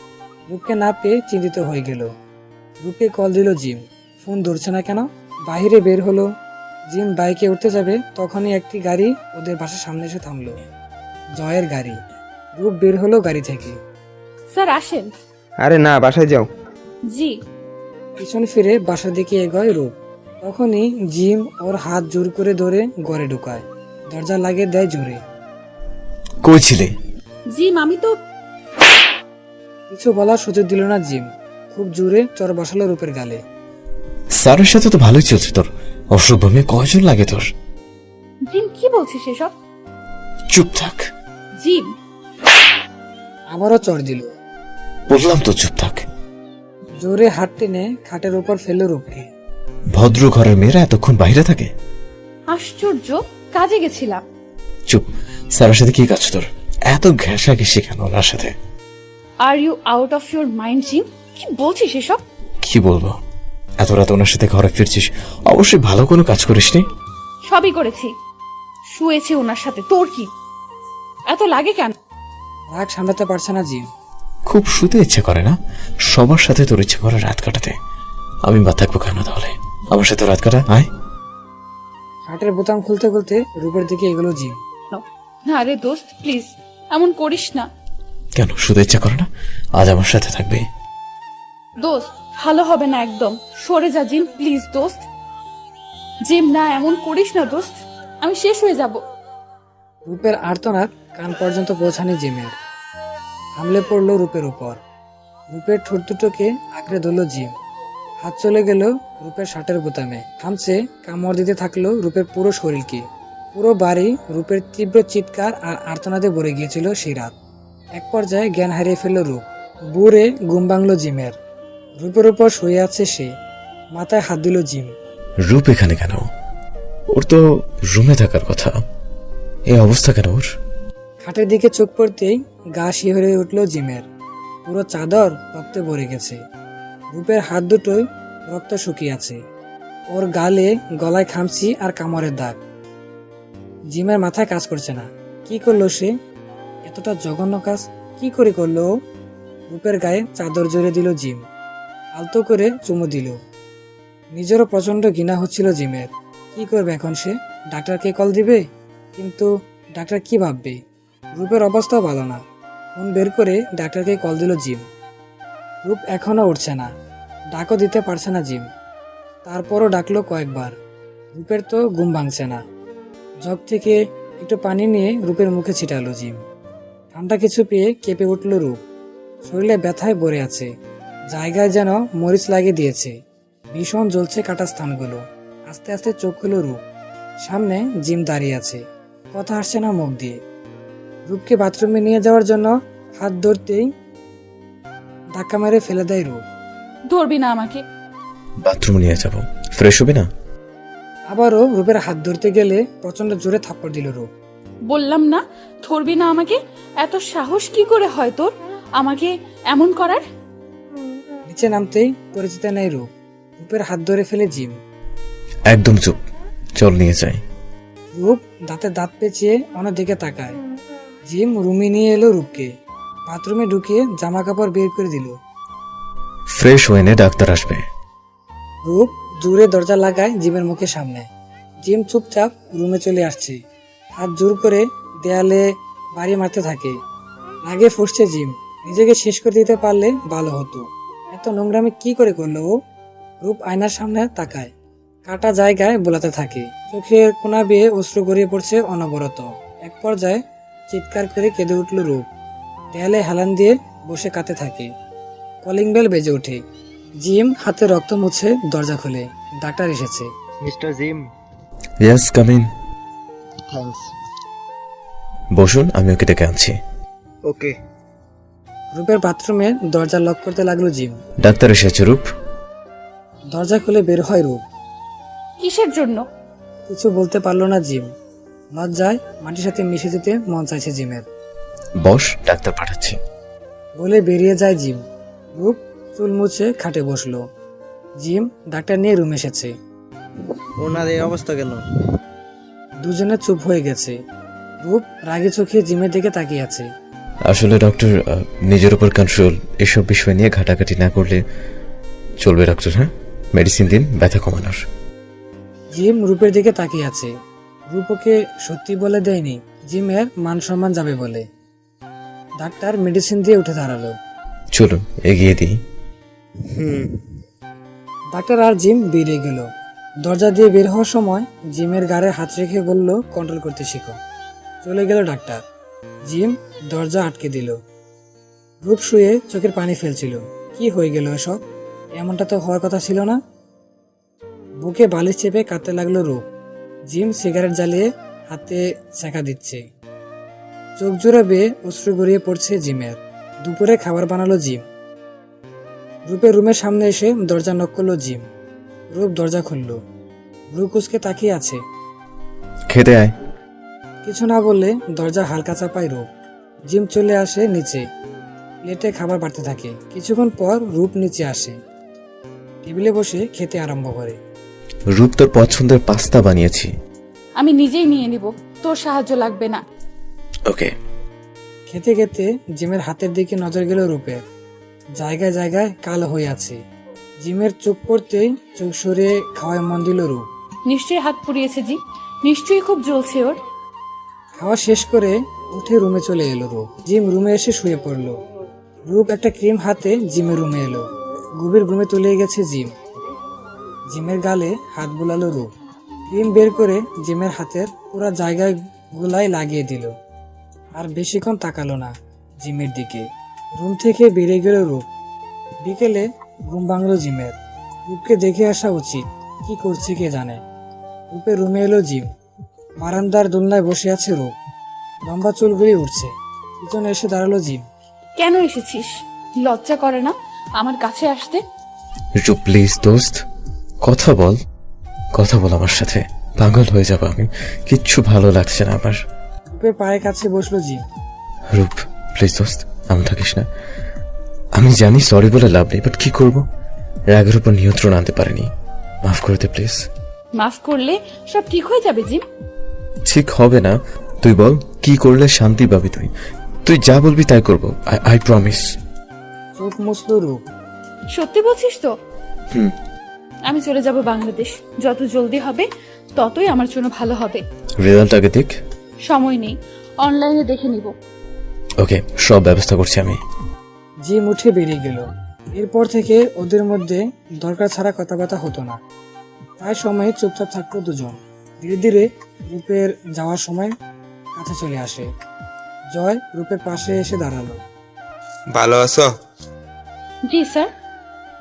রূপকে না পেয়ে চিন্তিত হয়ে গেল। রূপকে কল দিল জিম, ফোন ধরছে না কেন। বাইরে বের হলো। জিম বাইকে উঠতে যাবে, তখনই একটি গাড়ি ওদের বাসার সামনে এসে থামলো। জয়ের গাড়ি। রূপ বের হলো গাড়ি থেকে। স্যার আসেন। আরে না, বাসায় যাও। জি। পিছন ফিরে বাসার দিকে এগোয় রূপ। তখনই জিম ওর হাত জোর করে ধরে ঘরে ঢুকায়। দরজা লাগিয়ে দেয় জোরে। কই ছিলে? জিম আমি তো। কিছু বলার সুযোগ দিল না জিম। খুব জোরে চর বসালো রূপের গালে। স্যারের সাথে তো ভালোই চলছে তোর। অসভ্য মেয়ে কয়জন লাগে তোর? জিম কি বলছিস এসব? চুপ থাক। জিম। আবারও চর দিল। বললাম তো চুপ থাক। জোরে হাত টেনে খাটের উপর ফেললো রূপকে। ভদ্র ঘরের মেয়েরা এতক্ষণ বাইরে থাকে? আশ্চর্য, কাজে গেছিলাম। চুপ। স্যারের সাথে কি কাজ তোর? এত ঘেঁষা ঘেঁষি কেন ওনার সাথে? Are you out of your mind Jim? কি বলছিস এসব? কি বলবো? এত রাত ওনার সাথে ঘরে ফিরছিস, অবশ্যই ভালো কোনো কাজ করিসনি। সবই করেছি, শুয়েছি ওনার সাথে। তোর কি এত লাগে কেন? রাগ সামলাতে পারছে না জিম। খুব শুতে ইচ্ছে করে না? সবার সাথে তোর ইচ্ছে করে রাত কাটাতে। আমি বা থাকবো কেন তাহলে? আমার সাথে রাত কাটা, আয়। খাটের বোতাম খুলতে খুলতে রূপের দিকে এগোলো জিম। না রে দোস্ত, প্লিজ এমন করিস না। কেন শুতে ইচ্ছা করে না? আজ আমার সাথে থাকবে। দোস্ত, ভালো হবে না একদম। সরে যা জিম, প্লিজ দোস্ত। জিম না, এমন করিস না দোস্ত, আমি শেষ হয়ে যাব। রূপের আর্তনাদ কান পর্যন্ত পৌঁছানি জিমের। হামলে পড়লো রূপের উপর। রূপের ঠোঁট দুটোকে আঁকড়ে ধরলো জিম। হাত চলে গেল রূপের শার্টের বোতামে। থামছে, কামড় দিতে থাকলো রূপের পুরো শরীরকে। পুরো বাড়ি রূপের তীব্র চিৎকার আর আর্তনাদে ভরে গিয়েছিল সেই রাত। এক পর্যায়ে জ্ঞান হারিয়ে ফেলল রূপ। বুড়ে ঘুম ভাঙলো জিমের। রূপের উপর শুয়ে আছে সে। মাথায় হাত দিল জিম। রূপ এখানে কেন? ওর তো রুমে থাকার কথা। এই অবস্থা কেন ওর? খাটের দিকে চোখ পড়তেই গা শিহরে উঠল জিমের। পুরো চাদর রক্তে ভরে গেছে। রূপের হাত দুটোই রক্ত শুকিয়ে আছে। ওর গালে গলায় খামচি আর কামড়ের দাগ। জিমের মাথায় কাজ করছে না। কি করলো সে? এতটা জঘন্য কাজ কি করে করলো ও? রূপের গায়ে চাদর জড়িয়ে দিল জিম। আলতো করে চুমু দিল। নিজেরও প্রচন্ড ঘৃণা হচ্ছিল জিমের। কি করবে এখন সে? ডাক্তারকে কল দিবে? কিন্তু ডাক্তার কি ভাববে? রূপের অবস্থাও ভালো না। ফোন বের করে ডাক্তারকে কল দিল জিম। রূপ এখনো উঠছে না। ডাকও দিতে পারছে না জিম। তারপরও ডাকলো কয়েকবার। রূপের তো ঘুম ভাঙছে না। জগ থেকে একটু পানি নিয়ে রূপের মুখে ছিটালো জিম। ঠান্ডা কিছু পেয়ে কেঁপে উঠল রূপ। শরীরে ব্যথায় ভরে আছে। জায়গায় যেন মরিচ লাগিয়ে দিয়েছে। ভীষণ জ্বলছে কাটা স্থানগুলো। আস্তে আস্তে চোখ খুলো রূপ। সামনে জিম দাঁড়িয়ে আছে। কথা আসছে না মুখ দিয়ে। রূপকে বাথরুমে নিয়ে যাওয়ার জন্য হাত ধরতেই ধাক্কা মেরে ফেলে দেয় রূপ। ধরবি না আমাকে। বাথরুম নিয়ে যাবো, ফ্রেশ হবি না? আবারও রূপের হাত ধরতে গেলে প্রচন্ড জোরে থাপ্পড় দিল রূপ। বললাম না ধরবি না আমাকে। এত সাহস কি করে হয় তোর আমাকে এমন করার? নিচে নামতেই পরিচিত নেই রূপ। রূপের হাত ধরে ফেলে জিম। একদম চুপ, চল নিয়ে যাই। রূপ দাঁতে দাঁত পেঁচিয়ে অন্যদিকে তাকায়। জিম রুমে নিয়ে এলো রূপকে। বাথরুমে ঢুকিয়ে জামা কাপড় বের করে দিল। ফ্রেশ হয়ে নে, ডাক্তার আসবে। রূপ জোরে দরজা লাগায় জিমের মুখের সামনে। জিম চুপচাপ রুমে চলে আসছে। হাত জোর করে দেয়ালে বাড়ি মারতে থাকে। রাগে ফুঁসছে জিম। নিজেকে শেষ করে দিতে পারলে ভালো হতো। এত নোংরামি কি করে করলো ও? রূপ আয়নার সামনে তাকায়, কাটা জায়গায় বোলাতে থাকে, চোখের কোনা বেয়ে অশ্রু গড়িয়ে পড়ছে অনবরত। এক পর্যায়ে চিৎকার করে কেঁদে উঠল রূপ, দেয়ালে হেলান দিয়ে বসে কাঁদতে থাকে। কলিং বেল বেজে ওঠে। জিম হাতে রক্ত মুছে দরজা খুলে, ডাক্তার এসেছে। Mister Jim. Yes, come in. Thanks. বসুন, আমি ওকে ডেকে আনছি। ওকে। রূপের বাথরুমে দরজা লক করতে লাগলো জিম। ডাক্তার এসেছে রূপ। দরজা খুলে বের হয় রূপ। কিসের জন্য? কিছু বলতে পারলো না জিম। লজ্জায় মাটির সাথে মিশে যেতে মন চাইছে জিমের। বস, ডাক্তার পাঠাচ্ছি। বলে বেরিয়ে যায় জিম। রূপ চুল মুছে খাটে বসলো। জিম ডাক্তার নিয়ে রুম এসেছে। ওনার এই অবস্থা কেন? দুজনে চুপ হয়ে গেছে। রূপ রাগে চোখে জিমের দিকে তাকিয়ে আছে। আসলে ডক্টর, নিজের উপর কন্ট্রোল, এসব বিষয় নিয়ে ঘাটাঘাটি না করলে চলবে ডক্টর। হ্যাঁ, মেডিসিন দিন ব্যথা কমানোর। জিম রূপের দিকে তাকিয়ে আছে। রূপ ওকে সত্যি বলে দেয়নি জিমের মান সম্মান যাবে বলে। ডাক্তার মেডিসিন দিয়ে উঠে দাঁড়ালো। চলুন এগিয়ে দিই। ডাক্তার আর জিম বেরিয়ে গেল। দরজা দিয়ে বের হওয়ার সময় জিমের গাড়ে হাত রেখে বলল, কন্ট্রোল করতে শিখো। চলে গেল ডাক্তার। জিম দরজা আটকে দিল। রূপ শুয়ে চোখের পানি ফেলছিল। কি হয়ে গেল এসব? এমনটা তো হওয়ার কথা ছিল না। বুকে বালিশ চেপে কাঁদতে লাগলো রূপ। জিম সিগারেট জ্বালিয়ে হাতে ছেঁকা দিচ্ছে। চোখ জোড়া বেয়ে অশ্রু গড়িয়ে পড়ছে জিমের। দুপুরে খাবার বানালো জিম। রূপের রুমের সামনে এসে দরজা নক করলো জিম। রূপ দরজা খুলল। রূপ কুচকে তাকিয়ে আছে। খেতে আয়। কিছু না বললে দরজা হালকা চাপায় রূপ। জিম চলে আসে নিচে। প্লেটে খাবার বাড়তে থাকে। কিছুক্ষণ পর রূপ নিচে আসে, টেবিলে বসে খেতে আরম্ভ করে। রূপ, তোর পছন্দের পাস্তা বানিয়েছি। আমি নিজেই নিয়ে নিব, তোর সাহায্য লাগবে না। ওকে। খেতে খেতে জিমের হাতের দিকে নজর গেল রূপের। জায়গায় জায়গায় কালো হয়ে আছে। জিমের চোখ পড়তেই চোখ সরিয়ে খাওয়ায় মন দিল রূপ। নিশ্চয়ই হাত পুড়িয়েছে জি, নিশ্চয়ই খুব জ্বলছে ওর। খাওয়া শেষ করে উঠে রুমে চলে এলো রূপ। জিম রুমে এসে শুয়ে পড়লো। রূপ একটা ক্রিম হাতে জিমের রুমে এলো। গভীর ঘুমে তলিয়ে গেছে জিম। জিমের গালে হাত বুলালো রূপ। ক্রিম বের করে জিমের হাতের পুরো জায়গায় গুলাই লাগিয়ে দিল। আর বেশিক্ষণ তাকালো না জিমের দিকে। রুম থেকে বেরিয়ে গেল রূপ। বিকেলে ঘুম ভাঙলো জিমের। রূপকে দেখে আসা উচিত, কি করছে কে জানে। রূপের রুমে এলো জিম। বারান্দার দোলনায় বসে আছে রূপ। লম্বা চুলগুলি উঠছে। পিছনে এসে দাঁড়ালো জিম। কেন এসেছিস? লজ্জা করে না আমার কাছে আসতে? রূপ প্লিজ দোস্ত, কথা বল, কথা বল আমার সাথে। পাগল হয়ে যাব আমি, কিচ্ছু ভালো লাগছে না আমার। রূপের পায়ের কাছে বসলো জিম। রূপ প্লিজ দোস্ত, এমন থাকিস না। আমি জানি সরি বলে লাভ নেই, বাট কি করব? রাগের উপর নিয়ন্ত্রণ আনতে পারিনি। মাফ করে দে প্লিজ। মাফ করলে সব ঠিক হয়ে যাবে জিম। ঠিক হবে না। তুই বল, কি করলে শান্তি পাবি? তুই যা বলবি তাই করবো। I promise. চোখ মুছলো রূপ। সত্যি বলছিস তো? আমি চলে যাব বাংলাদেশ। যত জলদি হবে ততই আমার জন্য ভালো হবে। রেজাল্ট আগে দেখ। সময় নেই, অনলাইনে দেখে নিব। ওকে, সব ব্যবস্থা করছি আমি। জিম উঠে বেরিয়ে গেল। এরপর থেকে ওদের মধ্যে দরকার ছাড়া কথাবার্তা হতো না। প্রায় সময় চুপচাপ থাকতো দুজন। ধীরে ধীরে রূপের যাওয়ার সময় কাছে চলে আসে। জয় রূপের পাশে এসে দাঁড়ালো। ভালো আছো? জি স্যার।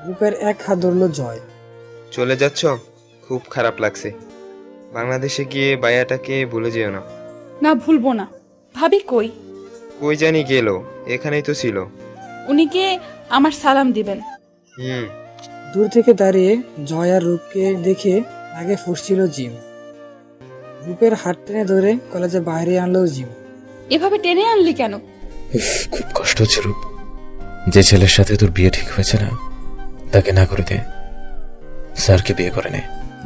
রূপের এক হাত ধরলো জয়। চলে যাচ্ছ? খুব খারাপ লাগছে। বাংলাদেশে গিয়ে বায়াটাকে ভুলে যেও না। না, ভুলবো না। ভাবি কই? কই জানি গেল, এখানেই তো ছিল। উনিকে আমার সালাম দিবেন। দূর থেকে দাঁড়িয়ে জয় আর রূপকে দেখে আগে ফুঁসছিল জিম। রূপের হাত টেনে ধরে কলেজে বাইরে আনলো জিম। এভাবে টেনে আনলি কেন? খুব কষ্ট হচ্ছে রূপ। যে ছেলের সাথে তোর বিয়ে ঠিক হয়েছে না, তাকে না করে দে, স্যারকে বিয়ে করে নে।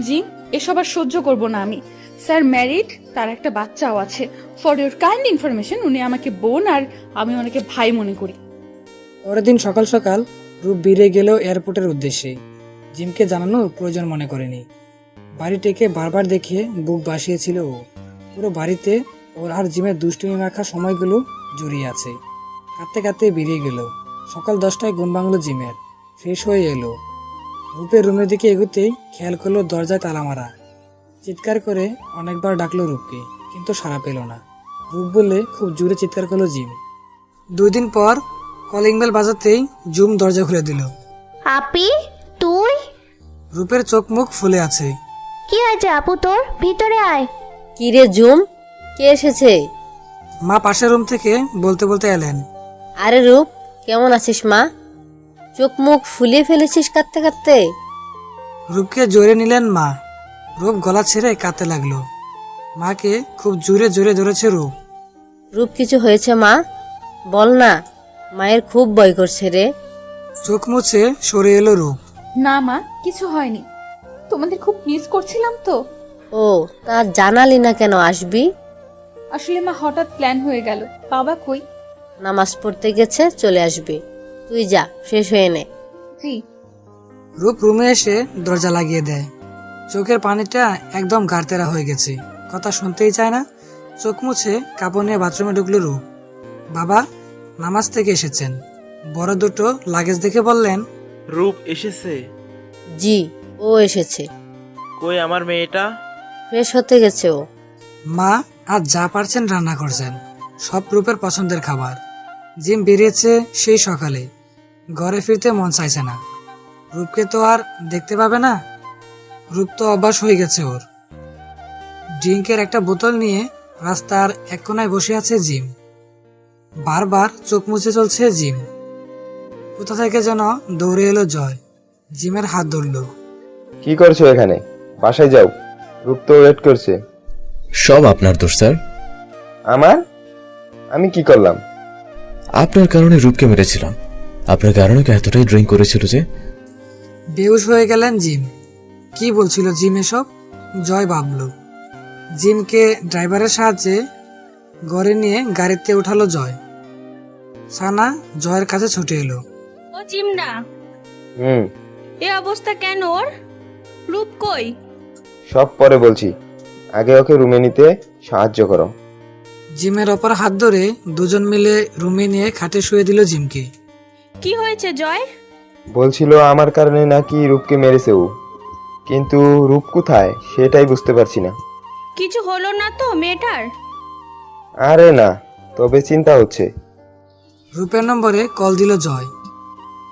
জিম, এসব আর সহ্য করব না আমি। স্যার ম্যারিড, তার একটা বাচ্চাও আছে। ফর ইউর কাইন্ড ইনফরমেশন, উনি আমাকে বোন আর আমি ওনাকে ভাই মনে করি। পরের দিন সকাল সকাল রূপ বেরিয়ে গেল এয়ারপোর্টের উদ্দেশ্যে। জিমকে জানানোর প্রয়োজন মনে করেনি। বাড়িটিকে বারবার দেখে বুক বাসিয়েছিল ও। পুরো বাড়িতে ওর আর জিমের দুষ্টুমি মাখা সময়গুলো জড়িয়ে আছে। কাঁদতে কাঁদতে বেরিয়ে গেল। সকাল 10টায় ঘুম ভাঙলো জিমের। ফ্রেশ হয়ে এলো। রূপের রুমের দিকে এগোতেই খেয়াল করলো দরজায় তালা মারা। চিৎকার করে অনেকবার ডাকলো রূপকে, কিন্তু সাড়া পেল না। রূপ বললে খুব জোরে চিৎকার করলো জিম। 2 দিন পর কলিং বেল বাজাতেই জুম দরজা খুলে দিল। আপি তুই? রূপের চোখ মুখ ফুলে আছে। কি হয়েছে আপু তোর? ভিতরে আয়। কি রে জুম, কে এসেছে? মা পাশের রুম থেকে বলতে বলতে এলেন। আরে রূপ, কেমন আছিস মা? চোখ মুখ ফুলিয়ে ফেলেছিস কাঁদতে কাঁদতে। রূপকে জোরে নিলেন মা। রূপ গলা ছেড়ে কাঁদতে লাগলো। মাকে খুব জোরে জোরে ধরেছে রূপ। রূপ কিছু হয়েছে মা? বল না, মায়ের খুব ভয় করছে রে। চোখ মুছে সরে এলো রূপ। না মা, কিছু হয়নি। তোমাদের খুব মিস করছিলাম তো। ও, তা জানালি না কেন আসবি? আসলে মা হঠাৎ প্ল্যান হয়ে গেল। বাবা কই? নামাজ পড়তে গেছে, চলে আসবি। তুই যা, ফ্রেশ হয়ে নে। জি। রূপ রুমে এসে দরজা লাগিয়ে দেয়। চোখের পানিটা একদম গাড়তেরা হয়ে গেছে। কথা শুনতেই চায় না। চোখ মুছে কাপড় নিয়ে বাথরুমে ঢুকলো রূপ। বাবা নামাজ থেকে এসেছেন। বড় দুটো লাগেজ দেখে বললেন, রূপ এসেছে? জি, ও এসেছে। কই আমার মেয়েটা? ফ্রেশ হতে গেছে ও। মা আজ যা পারছেন রান্না করছেন, সব রূপের পছন্দের খাবার। জিম বেরিয়েছে সেই সকালে। ঘরে ফিরতে মন চাইছে না। রূপকে তো আর দেখতে পাবে না। রূপ তো অভ্যাস হয়ে গেছে ওর। ড্রিঙ্কের একটা বোতল নিয়ে রাস্তার এক কোনায় বসে আছে জিম। বারবার চোখ মুছে চলছে জিম। কোথা থেকে যেন দৌড়ে এলো জয়। জিমের হাত ধরল। কি করছো এখানে? বাসায় যাও, রূপ তো ওয়েট করছে। সব আপনার দোষ স্যার। আমার? আমি কি করলাম? আপনার কারণে রূপকে মেরেছিলাম। আপনার কারণে কি এতটাই ড্রিঙ্ক করেছিল যে? বেহুশ হয়ে গেলেন জিম। কি বলছিল জিম এসব? জয় ভাবল। জিমকে ড্রাইভারের সাহায্যে ঘরে নিয়ে গাড়িতে উঠালো জয়। সানা জয়ের কাছে ছুটে এলো। ও জিমনা, হুম, এ অবস্থা কেন ওর? রূপ কই? সব পরে বলছি, আগে ওকে রুমে নিতে সাহায্য করো। জিমের অপর হাত ধরে দুজন মিলে রুমে নিয়ে খাটে শুয়ে দিল জিমকে। কি হয়েছে জয়? বলছিল আমার কারণে নাকি রূপকে মেরেছে ও, কিন্তু রূপ কোথায় সেটাই বুঝতে পারছি না। কিছু হলো না তো মেয়েটার? আরে না, তবে চিন্তা হচ্ছে। রূপের নম্বরে কল দিল জয়।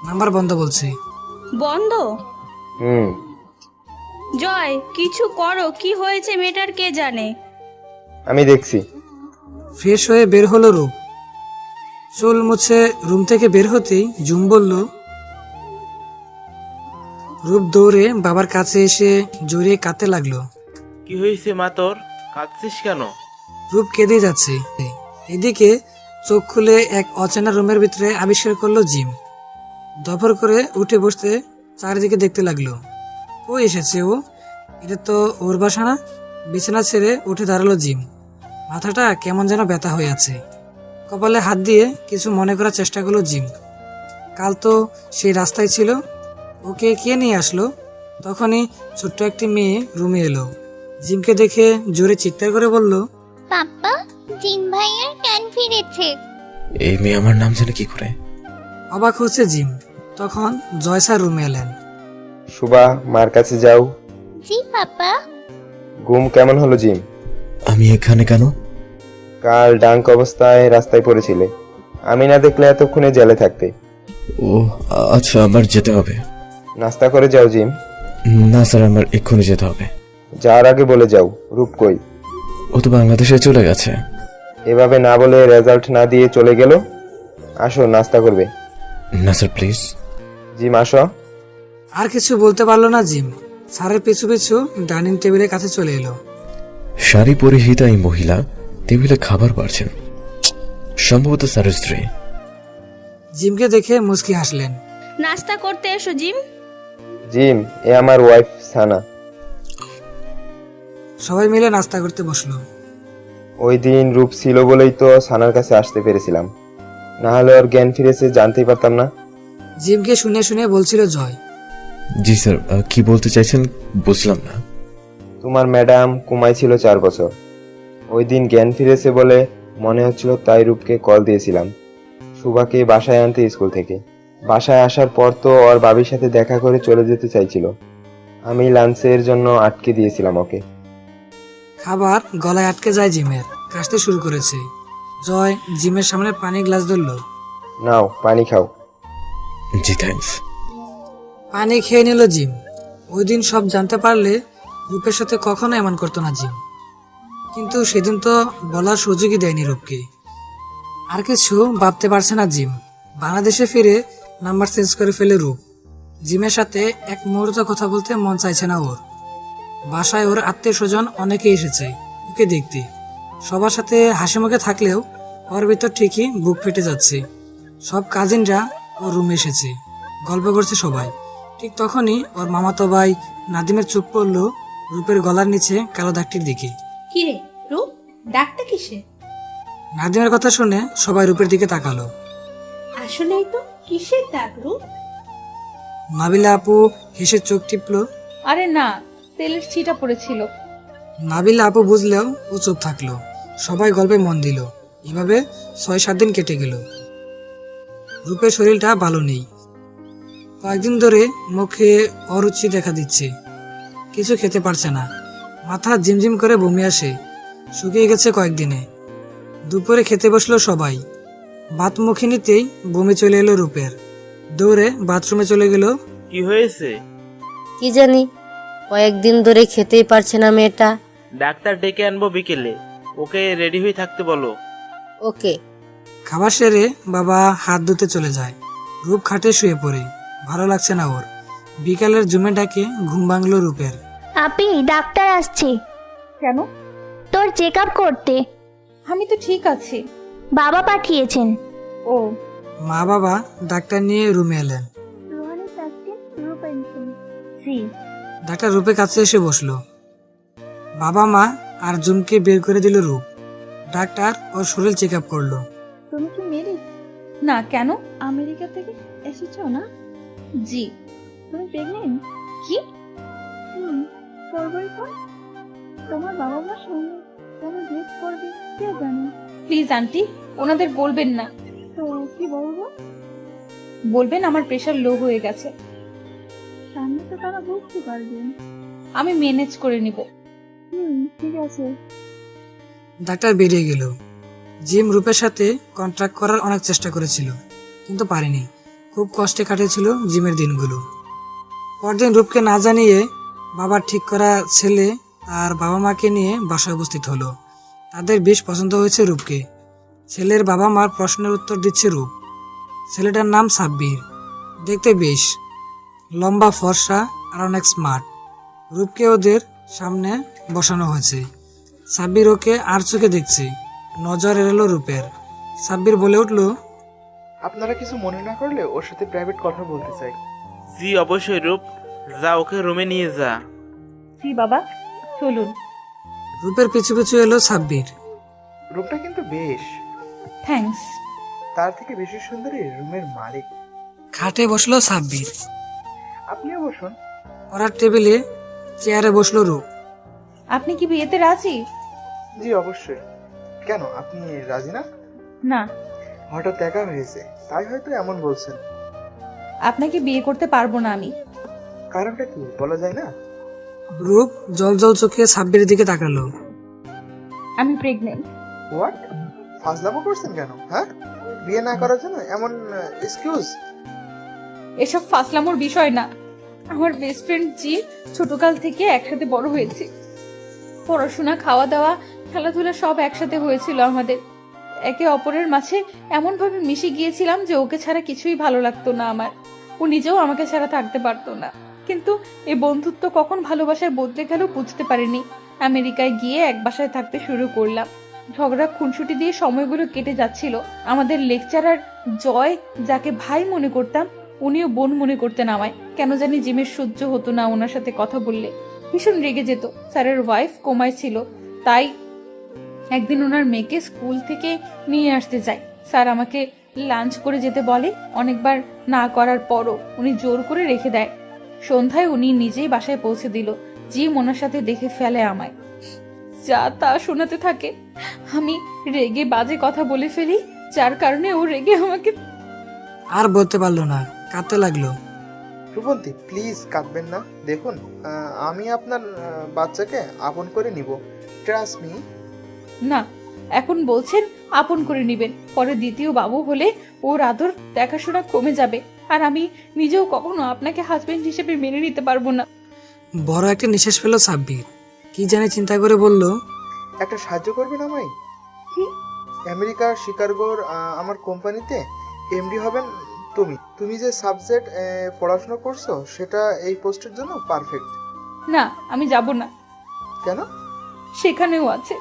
নাম্বার বন্ধ বলছে। বন্ধ? হুম, জয় কিছু করো, কি হয়েছে মেয়েটার কে জানে। আমি দেখছি। ফ্রেশ হয়ে বের হলো রূপ। চুল মুছে রুম থেকে বের হতেই জুম বলল। রূপ দৌড়ে বাবার কাছে এসে জড়িয়ে কাঁদতে লাগলো। কি হয়েছে মা তোর? কাঁদছিস কেন? রূপ কেঁদে যাচ্ছে। এদিকে চোখ খুলে এক অচেনা রুমের ভিতরে আবিষ্কার করলো জিম। দফর করে উঠে বসতে চারিদিকে দেখতে লাগলো। ও এসেছে ও? এটা তো ওর বাসা না। বিছানা ছেড়ে উঠে দাঁড়ালো জিম। মাথাটা কেমন যেন ব্যথা হয়ে আছে। কপালে হাত দিয়ে কিছু মনে করার চেষ্টা করলো জিম। কাল তো সেই রাস্তায় ছিল। ওকে কে নিয়ে আসলো? তখনই ছোট্ট একটি মেয়ে রুমে এলো। জিমকে দেখে জোরে চিৎকার করে বলল, পাপ্পা, জিম ভাইয়ার জ্ঞান ফিরেছে। এই মেয়ে আমার নাম জানে কি করে? অবাক হচ্ছে জিম। তখন জয় স্যার রুমে এলেন। সুবা, মার কাছে যাও। জি পাপ্পা। ঘুম কেমন হলো জিম? আমি এখানে কেন? কাল ডাঙ্ক অবস্থায় রাস্তায় পড়েছিলে। আমি না দেখলে এতক্ষণে জেলে থাকতে। ও আচ্ছা, আমার যেতে হবে। নাস্তা করে যাও জিম। না স্যার, আমার এক্ষুনি যেতে হবে। যাওয়ার আগে বলে যাও রূপ কই। ও তো বাংলাদেশে চলে গেছে। এভাবে না বলে রেজাল্ট না দিয়ে চলে গেল। আসো, নাস্তা করবে। না স্যার, প্লিজ। জিম আসো। আর কিছু বলতে পারলো না জিম। স্যারের পিছু পিছু ডাইনিং টেবিলের কাছে চলে এলো। শাড়ি পরিহিতা এই মহিলা টেবিলে খাবার বাড়ছেন। সম্ভবত স্যারের স্ত্রী। জিমকে দেখে মুচকি হাসলেন। নাস্তা করতে এসো জিম। জিম, এ আমার ওয়াইফ সানা। সবাই মিলে নাস্তা করতে বসলো। ওই দিন রূপ ছিল বলেই তো সানার কাছে আসতে পেরেছিলাম, না হলে ওর জ্ঞান ফিরেছে জানতেই পারতাম না। জিমকে শুনে শুনে বলছিল জয়। জি স্যার, কি বলতে চাইছেন বুঝলাম না। তোমার ম্যাডাম কুমাই ছিল 4 বছর। ওই দিন জ্ঞান ফিরেছে বলে মনে হচ্ছিল, তাই রূপকে কল দিয়েছিলাম। সুভাকে বাসায় আনতে স্কুল থেকে। বাসায় আসার পর তো ওর বাবির সাথে দেখা করে চলে যেতে চাইছিল। আমি লাঞ্চের জন্য আটকে দিয়েছিলাম ওকে। খাবার গলায় আটকে যায় জিমের, কাশতে শুরু করেছে। জয় জিমের সামনে পানি গ্লাস ধরলো। নাও পানি খাও। জি থ্যাঙ্কস। পানি খেয়ে নিল জিম। ওই দিন সব জানতে পারলে রূপের সাথে কখনো এমন করতো না জিম, কিন্তু সেদিন তো বলার সুযোগই দেয়নি রূপকে। আর কিছু ভাবতে পারছে না জিম। বাংলাদেশে ফিরে নাম্বার চেঞ্জ করে ফেলে রূপ। জিমের সাথে এক মুহূর্ত কথা বলতে মন চাইছে না ওর। বাসায় ওর আত্মীয় স্বজন অনেকে এসেছে ওকে দেখতে। সবার সাথে হাসি মুখে থাকলেও ওর ভিতর ঠিকই বুক ফেটে যাচ্ছে। সব কাজিনরা ওর রুমে এসেছে, গল্প করছে সবাই। ঠিক তখনই ওর মামাতো ভাই নাদিমের চোখ পড়ল রূপের গলার নিচে কালো দাগটির দিকে। কি রে রূপ, ডাকটা কিসে? নাদিমের কথা শুনে সবাই রূপের দিকে তাকালো। আসলেই তো কিসের দাগ রূপ? নাবিলা আপু হেসে চোখ টিপল। আরে না, তেলের ছিটা পড়েছিল। নাবিলা আপু বুঝলেও ও চুপ থাকলো। সবাই গল্পে মন দিল। এভাবে 6-7 দিন কেটে গেল। রূপের শরীরটা ভালো নেই। কয়েকদিন ধরে মুখে অরুচি দেখা দিচ্ছে, কিছু খেতে পারছে না। মাথা ঝিমঝিম করে বমি আসে, শুকিয়ে গেছে কয়েকদিনে। দুপুরে খেতে বসলো সবাই। ভাত মুখে নিতেই বমি চলে এলো রূপের। দৌড়ে বাথরুমে চলে গেল। কি হয়েছে? কি জানি, কয়েকদিন ধরে খেতেই পারছে না মেয়েটা। ডাক্তার ডেকে আনবো বিকেলে, ওকে রেডি হয়ে থাকতে বলো। ওকে। খাবার সেরে বাবা হাত ধুতে চলে যায়। রূপ খাটে শুয়ে পড়ে, ভালো লাগছে না ওর। বিকালের জুমে ডাকে ঘুম ভাঙলো রূপের। আপি, ডাক্তার আসছে কেন? তোর চেক আপ করতে। আমি তো ঠিক আছি। বাবা পাঠিয়েছেন। ও, মা বাবা ডাক্তার নিয়ে রুমে এলেন। জি। ডাক্তার রূপের কাছে এসে বসলো। বাবা মা আর জুমকে বের করে দিল রূপ। ডাক্তার ওর শরীর চেক আপ করলো। তুমি কি মেরিট? না, কেন? আমেরিকা থেকে এসেছো না? জি। তুমি প্রেগনেন্ট? কি? করবই তো। তোমার বাবা মা সঙ্গে কেন ডেট করবে কে জানে। প্লিজ আন্টি, ওনাদের বলবেন না। তো কি বলবো? বলবেন আমার প্রেশার লো হয়ে গেছে। সামনে তো তারা বুঝতে পারবে। আমি ম্যানেজ করে নিব। ঠিক আছে। ডাক্তার বেরিয়ে গেল। জিম রূপের সাথে কন্ট্রাক্ট করার অনেক চেষ্টা করেছিল, কিন্তু পারেনি। খুব কষ্টে কাটিয়েছিল জিমের দিনগুলো। পরদিন রূপকে না জানিয়ে বাবার ঠিক করা ছেলে আর বাবা মাকে নিয়ে বাসায় উপস্থিত হলো। তাদের বেশ পছন্দ হয়েছে রূপকে। ছেলের বাবা মার প্রশ্নের উত্তর দিচ্ছে রূপ। ছেলেটার নাম সাব্বির। দেখতে বেশ লম্বা, ফর্সা আর অনেক স্মার্ট। রূপকে ওদের সামনে বসানো হয়েছে। সাব্বির ওকে আর চোখে দেখছে। নজর এড়ালো রূপের। সাব্বির বলে উঠল, আপনারা কিছু মনে না করলে ওর সাথে প্রাইভেট কথা বলতে চাই। জি অবশ্যই রূপ, যা ওকে রুমে নিয়ে যা। জি বাবা, চলুন। রূপের পিছু পিছু এলো সাব্বির। রুমটা কিন্তু বেশ। থ্যাঙ্কস। তার থেকে বেশি সুন্দরী রুমের মালিক। খাটে বসলো সাব্বির। আপনিও বসুন। পড়ার টেবিলে চেয়ারে বসলো রূপ। আপনি কি বিয়েতে রাজি? জি অবশ্যই। কেন, আপনি রাজি না? না। হঠাৎ দেখা হয়েছে তাই হয়তো এমন বলছেন। আপনাকে বিয়ে করতে পারবো না আমি। কারণটা কি বলা যায় না? রূপ জল জল চোখে সাব্বিরের দিকে তাকালো। আমি প্রেগনেন্ট। হোয়াট? ফাজলামো করছেন কেন? হ্যাঁ, বিয়ে না করার জন্য এমন এক্সকিউজ? এসব ফাসলামোর বিষয় না। আমার বেস্ট ফ্রেন্ড জি ছোটকাল থেকে একসাথে বড় হয়েছে। পড়াশোনা, খাওয়া দাওয়া, খেলাধুলা সব একসাথে হয়েছিল আমাদের। একে অপরের মাঝে এমনভাবে মিশে গিয়েছিলাম যে ওকে ছাড়া কিছুই ভালো লাগতো না আমার। ও নিজেও আমাকে ছাড়া থাকতে পারতো না। কিন্তু এই বন্ধুত্ব কখন ভালোবাসায় বদলে গেল বুঝতে পারিনি। আমেরিকায় গিয়ে এক বাসায় থাকতে শুরু করলাম। ঝগড়া খুনসুটি দিয়ে সময়গুলো কেটে যাচ্ছিল। আমাদের লেকচারার জয়, যাকে ভাই মনে করতাম, উনিও বোন মনে করতেন আমায়। কেন জানি জিমের সহ্য হতো না ওনার সাথে কথা বললে। ভীষণ রেগে যেত। স্যারের ওয়াইফ কোমায় ছিল, তাই একদিন ওনার মেয়েকে স্কুল থেকে নিয়ে আসতে যাই। স্যার আমাকে লাঞ্চ করে যেতে বলে। অনেকবার না করার পরও উনি জোর করে রেখে দেয়। সন্ধ্যায় উনি নিজেই বাসায় পৌঁছে দিল। জিম ওনার সাথে দেখে ফেলে আমায়, যা তা শোনাতে থাকে। আমি রেগে বাজে কথা বলে ফেলি। যার কারণে ও রেগে আমাকে। আর বলতে পারলো না, কাঁদতে লাগলো। রূপন্তী প্লিজ কাঁদবেন না। দেখুন আমি আপনার বাচ্চাকে আপন করে নিব, ট্রাস্ট মি। না, এখন বলছেন আপন করে নেবেন, পরে দ্বিতীয় বাবু হলে ওর আদর দেখাশোনা কমে যাবে, আর আমি নিজেও কখনো আপনাকে হাজবেন্ড হিসেবে মেনে নিতে পারবো না। বড় একটা নিঃশ্বাস ফেলো সাব্বির, কি জানে চিন্তা করে বলল, একটা সাহায্য করবেন আমায়? কি? আমেরিকার শিকাগোর আমার কোম্পানিতে এমডি হবেন তুমি। তুমি যে সাবজেক্ট পড়াশোনা করছো সেটা এই পোস্টের জন্য পারফেক্ট। না, আমি যাব না। কেন? সেখানেও আছে।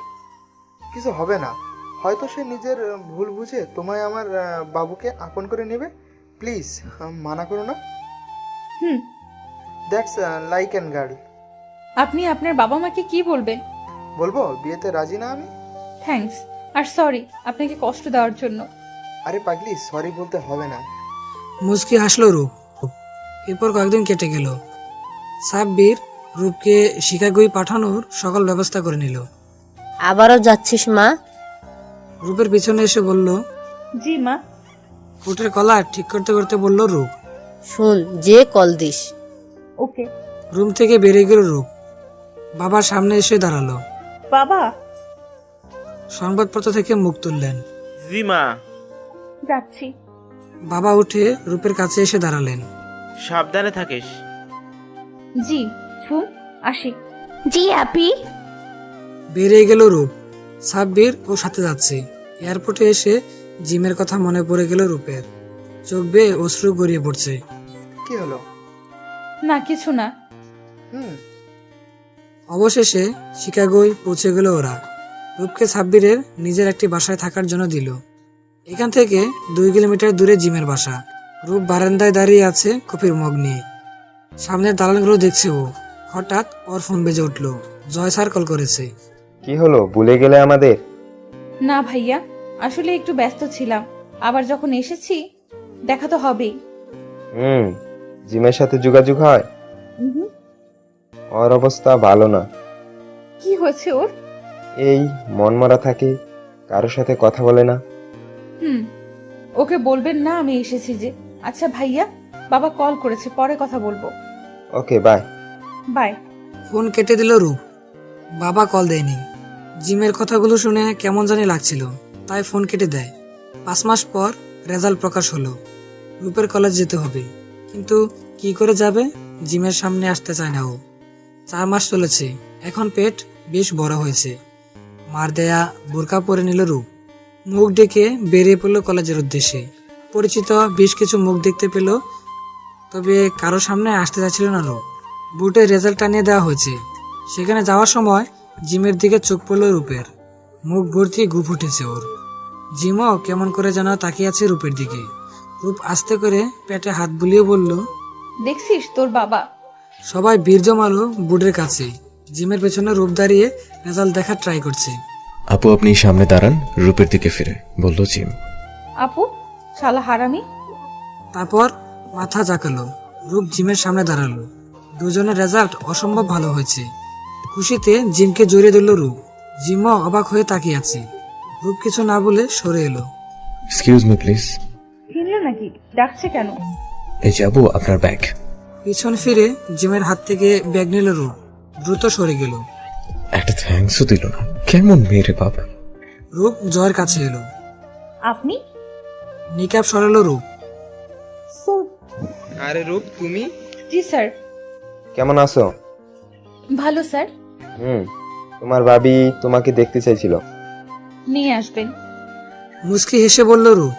কিছু হবে না, হয়তো সে নিজের ভুল বুঝে তোমায় আমার বাবুকে আপন করে নেবে। প্লিজ মানা করো না। Hmm. That's like and girl. আপনি আপনার বাবা মাকে কি বলবেন? বলবো বিয়েতে রাজি না আমি। থ্যাঙ্কস, আর সরি আপনাকে কষ্ট দেওয়ার জন্য। আরে পাগলি, সরি বলতে হবে না। মুচকি হাসলো রূপ। এরপর কয়েকদিন কেটে গেল। সাব্বির রূপকে শিকাগোয় পাঠানোর সকল ব্যবস্থা করে নিল। আবারও যাচ্ছিস মা? রূপের পিছনে এসে বলল, জি মা। ফুটের কলা ঠিক করতে করতে বলল রূপ। শুন, যে কল দিস। ওকে। রুম থেকে বেরিয়ে গেল রূপ। বাবার সামনে এসে দাঁড়ালো। বাবা। সংবাদপত্র থেকে মুখ তুললেন। জি মা। যাচ্ছি। বাবা উঠে রূপের কাছে এসে দাঁড়ালেন। সাবধানে থাকিস। জি শুন, আসি। জি আপি। বেরিয়ে গেল রূপ। সাব্বির ও সাথে যাচ্ছে। এয়ারপোর্টে এসে জিমের কথা মনে পড়ে গেল রূপের। চোখ বেয়ে অশ্রু গড়িয়ে পড়ছে। কি হলো? না, কিছু না। হুম। অবশেষে শিকাগোয় পৌঁছে গেল ওরা। রূপকে সাব্বিরের নিজের একটি বাসায় থাকার জন্য দিল। এখান থেকে 2 কিলোমিটার দূরে জিমের বাসা। রূপ বারান্দায় দাঁড়িয়ে আছে কফির মগ নিয়ে। সামনের দালানগুলো দেখছে ও। হঠাৎ ওর ফোন বেজে উঠল। জয় স্যার কল করেছে। কি হলো, ভুলে গেলে আমাদের? না ভাইয়া, আসলে একটু ব্যস্ত ছিলাম, আবার যখন এসেছি দেখা তো হবেই। জিমের সাথে যোগাযোগ হয়? ওর অবস্থা ভালো না। কি হয়েছে ওর? এই মনমরা থাকে, কারোর সাথে কথা বলে না। ওকে বলবেন না আমি এসেছি যে। আচ্ছা ভাইয়া, বাবা কল করেছে, পরে কথা বলবো। Okay bye. বাই। ফোন কেটে দিল রূপ। বাবা কল দেয়নি। জিমের কথাগুলো শুনে কেমন জানি লাগছিল, তাই ফোন কেটে দেয়। 5 মাস পর রেজাল্ট প্রকাশ হলো। রূপের কলেজ যেতে হবে, কিন্তু কি করে যাবে? জিমের সামনে আসতে চায় না ও। 4 মাস চলেছে, এখন পেট বেশ বড় হয়েছে। মার দেয়া বোরকা পরে নিল রূপ। মুখ ডেকে বেরিয়ে পড়ল কলেজের উদ্দেশ্যে। পরিচিত বেশ কিছু মুখ দেখতে পেল, তবে কারো সামনে আসতে চাচ্ছিল না রূপ। বুটের রেজাল্ট টানিয়ে দেওয়া হয়েছে। সেখানে যাওয়ার সময় জিমের দিকে চোখ পড়ল রূপের। মুখ ভর্তি গুপ উঠেছে ওর। জিমও কেমন করে যেন তাকিয়ে আছে রূপের দিকে। রূপ আস্তে করে পেটে হাত বুলিয়ে বলল, দেখছিস তোর বাবা? সবাই বীর জমালো বুটের কাছে। জিমের পেছনে রূপ দাঁড়িয়ে রেজাল্ট দেখার ট্রাই করছে। আপু আপনি সামনে দাঁড়ান, রূপের দিকে ফিরে বলল জিম। আপু, শালা হারামি। তারপর মাথা জাকালো। রূপ জিমের সামনে দাঁড়ালো। দুজনের রেজাল্ট অসম্ভব ভালো হয়েছে। খুশিতে জিমকে জড়িয়ে ধরল রূপ। জিমও অবাক হয়ে তাকিয়ে আছে। রূপ কিছু না বলে সরে এলো। Excuse me please. কিনলে নাকি? ডাকছে কেন? এই যে আপু, আপনার ব্যাগ। পিছন ফিরে জিমের হাত থেকে ব্যাগ নিল রূপ। দ্রুত সরে গেল। একটা থ্যাঙ্কসও দিল না, কেমন মেয়ে বাপ। রূপ জয়ের কাছে এলো। আপনি? নিকাব সরালো রূপ। আরে রূপ, তুমি? জি স্যার। কেমন আছো? ভালো স্যার। তোমার ভাবি তোমাকে দেখতে চাইছিল। নিয়ে আসবেন। মুস্কি হেসে বলল রূপ।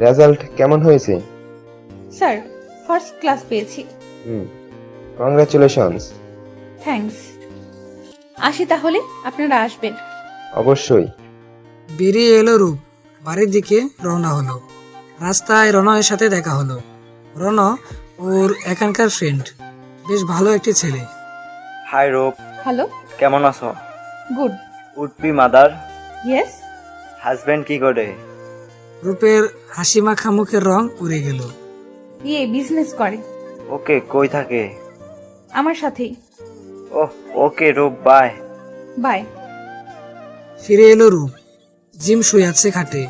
রেজাল্ট কেমন হয়েছে? স্যার, ফার্স্ট ক্লাস পেয়েছি। কংগ্রাচুলেশনস। থ্যাঙ্কস। আসি তাহলে, আপনারা আসবেন। অবশ্যই। বেরিয়ে এলো রূপ। বাড়ির দিকে রওনা হলো। রাস্তায় রনয়ের সাথে দেখা হলো। রন ওর এখানকার ফ্রেন্ড, বেশ ভালো একটি ছেলে। হাই রূপ। হ্যালো। কেমন আছো? Good. Would be mother? Yes. Husband কি করে? রূপের হাসি মাখা মুখের রং উড়ে গেল। বিজনেস করে। ওকে, কই থাকে? আমার সাথেই। ওহ ওকে রূপ, বাই। বাই। ফিরে এলো রূপ। জিম শুয়ে আছে খাটে।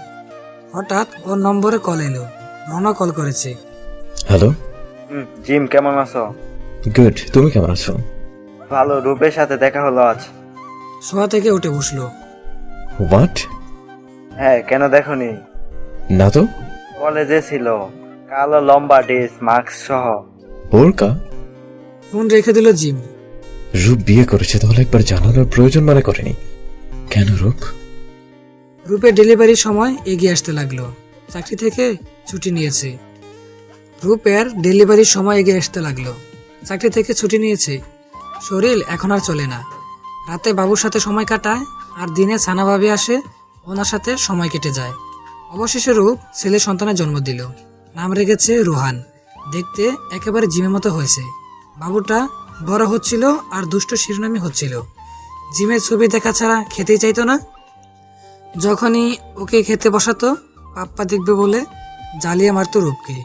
হঠাৎ ওর নম্বরে কল এলো। রওনা কল করেছে। হ্যালো, জিম কেমন আছো? গুড। তুমি কেমন আছো? ভালো, রূপের সাথে দেখা হলো আজ। শোয়া থেকে উঠে বসলো। হোয়াট? হ্যাঁ, কেন দেখোনি? না তো। কলেজে ছিল, কালো লম্বা ড্রেস, মাস্ক সহ। বোরকা? ফোন রেখে দিল জিম। রূপ বিয়ে করেছে, তাহলে একবার জানানোর প্রয়োজন মনে করেনি কেন? রূপের ডেলিভারির সময় এগিয়ে আসতে লাগলো। চাকরি থেকে ছুটি নিয়েছে। রূপের ডেলিভারির সময় এগিয়ে আসতে লাগলো। চাকরি থেকে ছুটি নিয়েছে। শরীর এখন আর চলে না। রাতে বাবুর সাথে সময় কাটায়, আর দিনে সানা ভাবি আসে, ওনার সাথে সময় কেটে যায়। অবশেষে রূপ ছেলে সন্তানের জন্ম দিল। নাম রেখেছে রোহান। দেখতে একেবারে জিমের মতো হয়েছে। বাবুটা বড় হচ্ছিল আর দুষ্ট শিরোনামি হচ্ছিল। জিমের ছবি দেখা ছাড়া খেতেই চাইতো না। যখনই ওকে খেতে বসাতো, পাপ্পা দেখবে বলে জ্বালিয়ে মারতো রূপকে।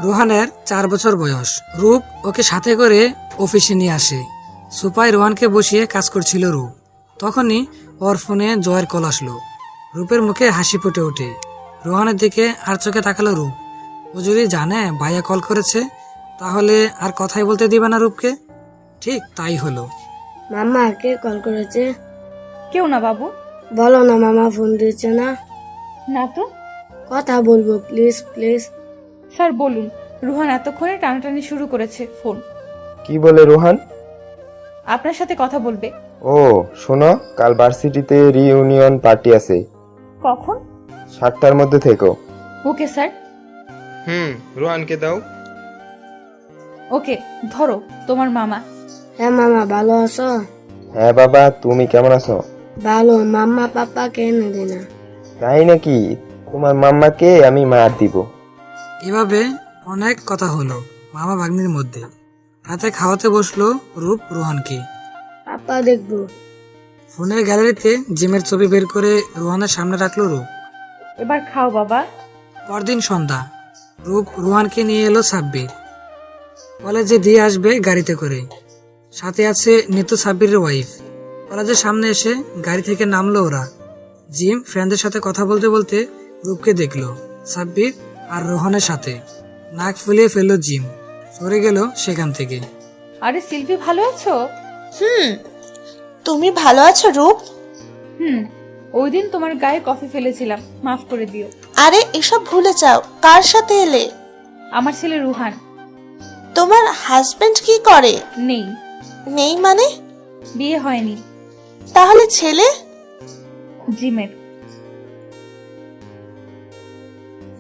রোহানের 4 বছর বয়স। রূপ ওকে সাথে করে অফিসে নিয়ে আসে। সুপায় রোহানকে বসিয়ে কাজ করছিল রূপ। তখনই ওর ফোনে জয়ের কল আসলো। রূপের মুখে হাসি ফুটে ওঠে। রোহানের দিকে আর চোখে তাকালো রূপ। ও যদি জানে ভাইয়া কল করেছে, তাহলে আর কথাই বলতে দিবে না রূপকে। ঠিক তাই হলো। মামা কে কল করেছে? কেউ না বাবু। বলো না মামা ফোন দিচ্ছে না। না তো। কথা বলবো প্লিজ প্লিজ। স্যার বলুন। রুহান এতক্ষণে টানাটানি শুরু করেছে ফোন। কি বলে রোহান? আপনার সাথে কথা বলবে। ও শোনো, কাল ভার্সিটিতে রিইউনিয়ন পার্টি আছে। কখন? 7টার মধ্যে থেকো। Okay sir. রোহানকে দাও। ওকে, ধরো তোমার মামা। হ্যাঁ মামা, ভালো আছো? হ্যাঁ বাবা, তুমি কেমন আছো? ভালো। মাম্মা পাপা কে এনে দে না। তাই নাকি? তোমার মাম্মাকে আমি মার দিব। এভাবে অনেক কথা হলো মামা ভাগ্নির মধ্যে। রাতে খাওয়াতে বসলো রূপ রোহানকে। পাপা দেখবো। ফোনের গ্যালারিতে জিমের ছবি বের করে রোহানের সামনে রাখলো রূপ। এবার খাও বাবা। পরদিন সন্ধ্যা। রূপ রোহানকে নিয়ে এলো সাব্বির। কলেজে দিয়ে আসবে গাড়িতে করে। সাথে আছে নিতু সাব্বিরের ওয়াইফ। কলেজের সামনে এসে গাড়ি থেকে নামলো ওরা। জিম ফ্রেন্ডদের সাথে কথা বলতে বলতে রূপকে দেখলো সাব্বির আর রোহানের সাথে। নাক ফুলিয়ে ফেললো জিম। সরে গেল সেখান থেকে। আরে শিল্পী, ভালো আছো? তুমি ভালো আছো রূপ? ওই দিন তোমার গায়ে কফি ফেলেছিলাম, মাফ করে দিও। আরে এসব ভুলে যাও। কার সাথে এলে? আমার ছেলে রুহান। তোমার হাজবেন্ড কি করে? নেই। নেই মানে? বিয়ে হয়নি। তাহলে ছেলে? জিমের।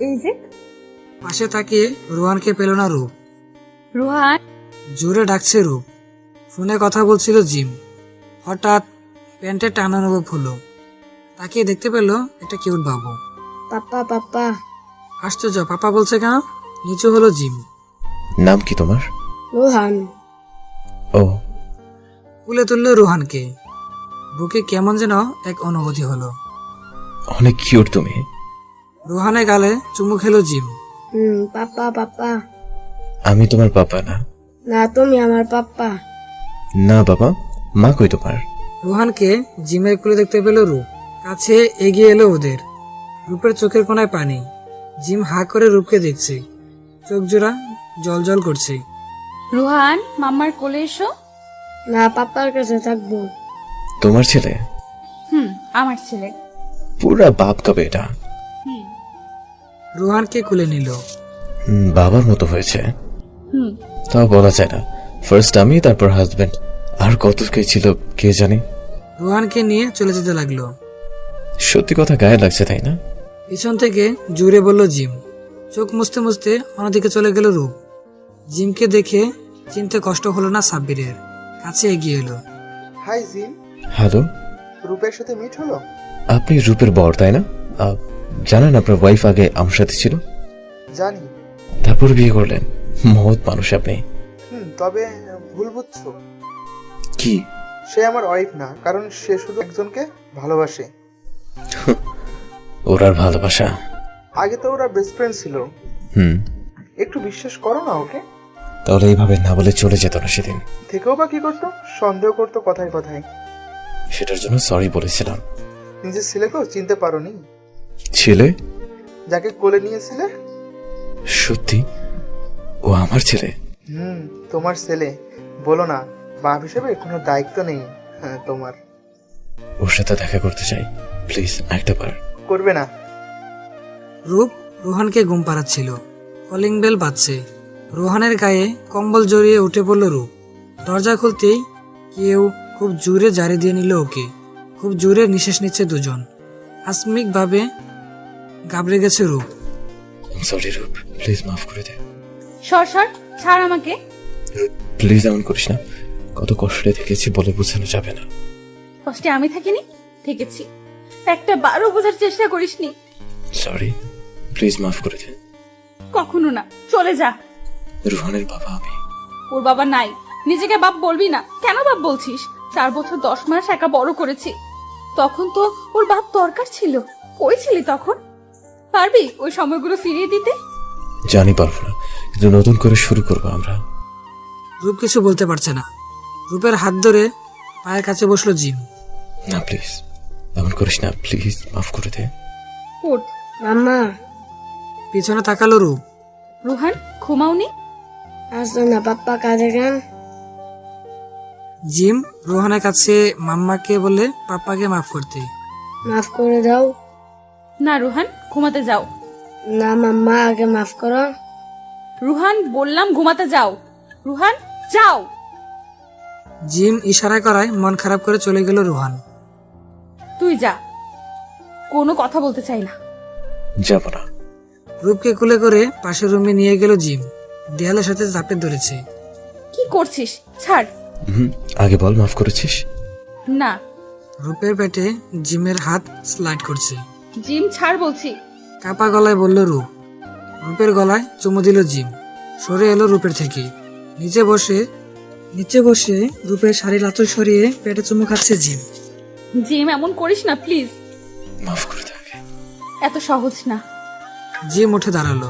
এই যে। পাশে তাকিয়ে রোহানকে পেল না রূপ। রুহান। জোরে ডাকছে রূপ। ফোনে কথা বলছিল জিম। হঠাৎ প্যান্টে টান অনুভব হলো। তাকিয়ে দেখতে পেল একটা কিউট বাবু। পাপা পাপা। আশ্চর্য, পাপা বলছে কেন? নিচু হলো জিম। নাম কি তোমার? রোহান। ও। কুলে তুললো রোহানকে। বুকে কেমন যেন এক অনুভূতি হলো। অনেক কিউট তুমি। রোহানের গালে চুমু খেলো জিম। পাপা পাপা। আমি তোমার পাপা না। না, তুমি আমার পাপা। না বাবা, মা কই তোমার? রোহানকে জিমের কুলে দেখতে পেল রূপ। কাছে এগিয়ে এলো ওদের। রূপের চোখের কোনায় পানি। জিম হা করে রূপকে দেখছে। চোখ জোড়া জল জল করছে। রুহান, মাম্মার কোলে এসো। না, পাপার কাছে থাকবো। তোমার ছেলে? আমার ছেলে। পুরা বাপ का बेटा। রোহানকে কুলে নিল। বাবার মতো হয়েছে। তাও বলা যায় না। ফার্স্ট আমি, তারপর হাজবেন্ড, আর কত কে ছিল কে জানে। রোহানকে নিয়ে চলে যেতে লাগলো। সত্যি কথা গায়ে লাগছে, তাই না? পিছন থেকে জুড়ে বলল জিম। চোখ মুছতে মুছতে অন্যদিকে চলে গেল রূপ। জিমকে দেখে চিনতে কষ্ট হলো না সাব্বিরের। কাছে এগিয়ে এলো। Hi Jim. হ্যালো। রূপের সাথে মিট হলো? আপনি রূপের বর, তাই না? জানেন আপনার ওয়াইফ আগে আমার সাথে ছিল? জানি। তারপর বিয়ে করলেন? মহৎ মানুষ আপনি। তবে ভুল বুঝছো। কি? সে আমার ওয়াইফ না, কারণ সে শুধু একজনকে ভালোবাসে। ওরার ভালোবাসা? আগে তো ওরা বেস্ট ফ্রেন্ড ছিল। একটু বিশ্বাস করো না ওকে। তাহলে এইভাবে না বলে চলে যেত না সেদিন? থেকেও বা কি করতো? সন্দেহ করতো কথায় কথায়। সেটার জন্য সরি বলেছিলাম। নিজের ছেলেকেও চিনতে পারোনি? ছেলে? যাকে কোলে নিয়েছিলে? সত্যি ও আমার ছেলে? তোমার ছেলে। বলো না, বাপ হিসেবে কোনো দায়িত্ব নেই তোমার? ওর সাথে দেখা করতে চাই, প্লিজ একটা বার। করবে না? রূপ রোহানকে ঘুম পাড়াচ্ছিল। কলিং বেল বাজছে। রোহানের গায়ে কম্বল জড়িয়ে উঠে পড়ল রূপ। দরজা খুলতেই কেউ খুব জোরে জারি দিয়ে নিল ওকে। খুব জোরে নিঃশ্বাস নিচ্ছে দুজন। আকস্মিকভাবে ঘাবড়ে গেছে রূপ। সরি রূপ, প্লিজ মাফ করে দে। সর সর, ছাড় আমাকে। রূপ প্লিজ এমন করিস না, কত কষ্টে থেকেছি বলে বোঝানো যাবে না। কষ্টে আমি থাকিনি? থেকেছি, একটা বারও বোঝার চেষ্টা করিসনি। সরি, প্লিজ মাফ করে দে। কখনো না, চলে যা। রোহানের বাবা আমি। ওর বাবা নাই, নিজেকে বাপ বলবি না। কেন বাপ বলছিস? 4 বছর 10 মাস একা বড় করেছি। তখন তো ওর বাপ দরকার ছিল। কই ছিলি তখন? পারবি ওই সময়গুলো ফিরিয়ে দিতে? জানি পারবো না, কিন্তু নতুন করে শুরু করবো আমরা। রূপ কিছু বলতে পারছে না। রূপের হাত ধরে পায়ের কাছে বসলো জিম। না প্লিজ এমন করিস না, প্লিজ মাফ করে দে। ওঠ। মাম্মা, পিছনে তাকালো রূপ। রুহান, ঘুমাওনি? আসো না, পাপ্পা কাঁদে কেন? জিম রোহানের কাছে মাম্মাকে বলে পাপ্পাকে মাফ করতে। মাফ করে দাও। না রুহান, ঘুমাতে যাও। না মাম্মা, আগে মাফ করো। রুহান, বললাম ঘুমাতে যাও। রুহান, যাও। জিম ইশারা করায় মন খারাপ করে চলে গেল রোহান। তুই যা, কোনো কথা বলতে চাই না। যাব না। রূপকে কোলে করে পাশের রুমে নিয়ে গেল জিম। দেয়ালের সাথে চাপে ধরেছে। কি করছিস? ছাড়। আগে বল মাফ করেছিস? না। রূপের পেটে জিমের হাত স্লাইড করছে। জিম, ছাড় বলছি। কাপা গলায় বলল রূপ। রূপের গলায় চুমু দিল জিম। সরে এলো রূপের থেকে। নিচে বসে রূপের শাড়ির আঁচল সরিয়ে পেটে চুমু খাচ্ছে জিম। জিম, এমন করিস না প্লিজ। মাফ করে দে। এত সহজ না। জিম উঠে দাঁড়ালো।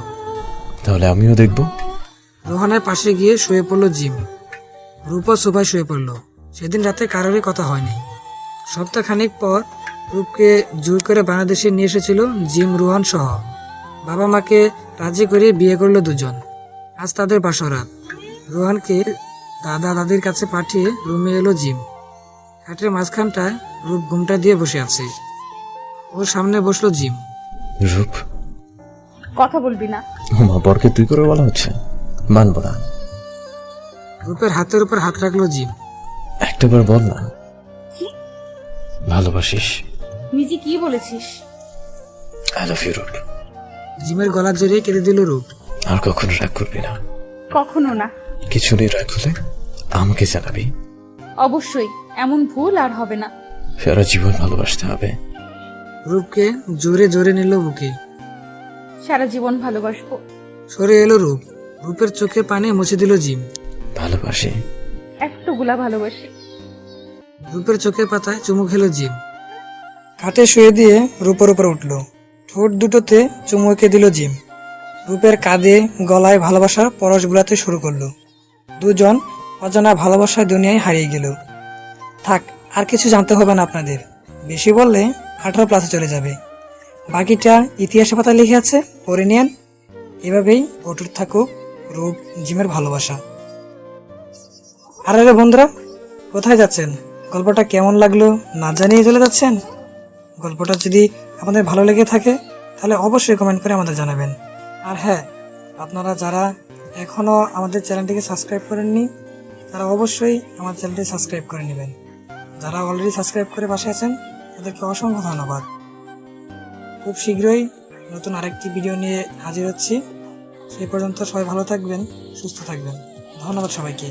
তাহলে আমিও দেখবো। রোহানের পাশে গিয়ে শুয়ে পড়লো জিম। রূপও সোফায় শুয়ে পড়লো। সেদিন রাতে কারোরই কথা হয়নি। সপ্তাহখানিক পর রূপকে জোর করে বাংলাদেশে নিয়ে এসেছিল জিম, রোহান সহ। বাবা মাকে রাজি করে বিয়ে করলো দুজন। আজ তাদের বাসরাত। রোহানকে দাদা দাদির কাছে পাঠিয়ে রুমে এলো জিম। খাটের মাঝখানটায় রূপ ঘুমটা দিয়ে বসে আছে। ওর সামনে বসলো জিম। রূপ, কথা বলবি না। মা বরকে তুই করে বলা হচ্ছে, মানবো না। রূপের হাতের উপর হাত রাখলো জিম। একটাবার বল না ভালোবাসিস। নিজে কি বলেছিস? আই লাভ ইউ রূপ। জিমের গলা জড়িয়ে কেঁদে দিল রূপ। আর কখনো রাগ করবি না। কখনো না। কিছু নেই, রাগ হলে আমাকে জানাবি। অবশ্যই, এমন ভুল আর হবে না। সারা জীবন ভালোবাসতে হবে। রূপকে জোরে জোরে নিল বুকে। সারা জীবন ভালোবাসবো। সরে এলো রূপ। রূপের চোখে পানি মুছে দিল জিম। ভালোবাসি, এতগুলা ভালোবাসি। রূপের চোখের পাতায় চুমু খেলো জিম। খাটে শুয়ে দিয়ে রূপের উপর উঠল। ঠোঁট দুটোতে চুমু এঁকে দিল জিম। রূপের কাঁধে গলায় ভালোবাসার পরশ বুলাতে শুরু করলো। দুজন অজানা ভালোবাসার দুনিয়ায় হারিয়ে গেল। থাক, আর কিছু জানতে হবে না আপনাদের। বেশি বললে 18+ চলে যাবে। বাকিটা ইতিহাসে পাতা লিখে আছে, পড়ে নিন। এভাবেই অটুট থাকুক রূপ জিমের ভালোবাসা। আরে বন্ধুরা, কোথায় যাচ্ছেন? গল্পটা কেমন লাগলো না জানিয়ে চলে যাচ্ছেন? গল্পটা যদি আপনাদের ভালো লেগে থাকে তাহলে অবশ্যই কমেন্ট করে আমাদের জানাবেন। আর হ্যাঁ, আপনারা যারা এখনও আমাদের চ্যানেলটিকে সাবস্ক্রাইব করেননি তারা অবশ্যই আমার চ্যানেলটি সাবস্ক্রাইব করে নেবেন। যারা অলরেডি সাবস্ক্রাইব করে পাশে আছেন তাদেরকে অসংখ্য ধন্যবাদ। খুব শীঘ্রই নতুন আরেকটি ভিডিও নিয়ে হাজির হচ্ছি। সেই পর্যন্ত সবাই ভালো থাকবেন, সুস্থ থাকবেন। ধন্যবাদ সবাইকে।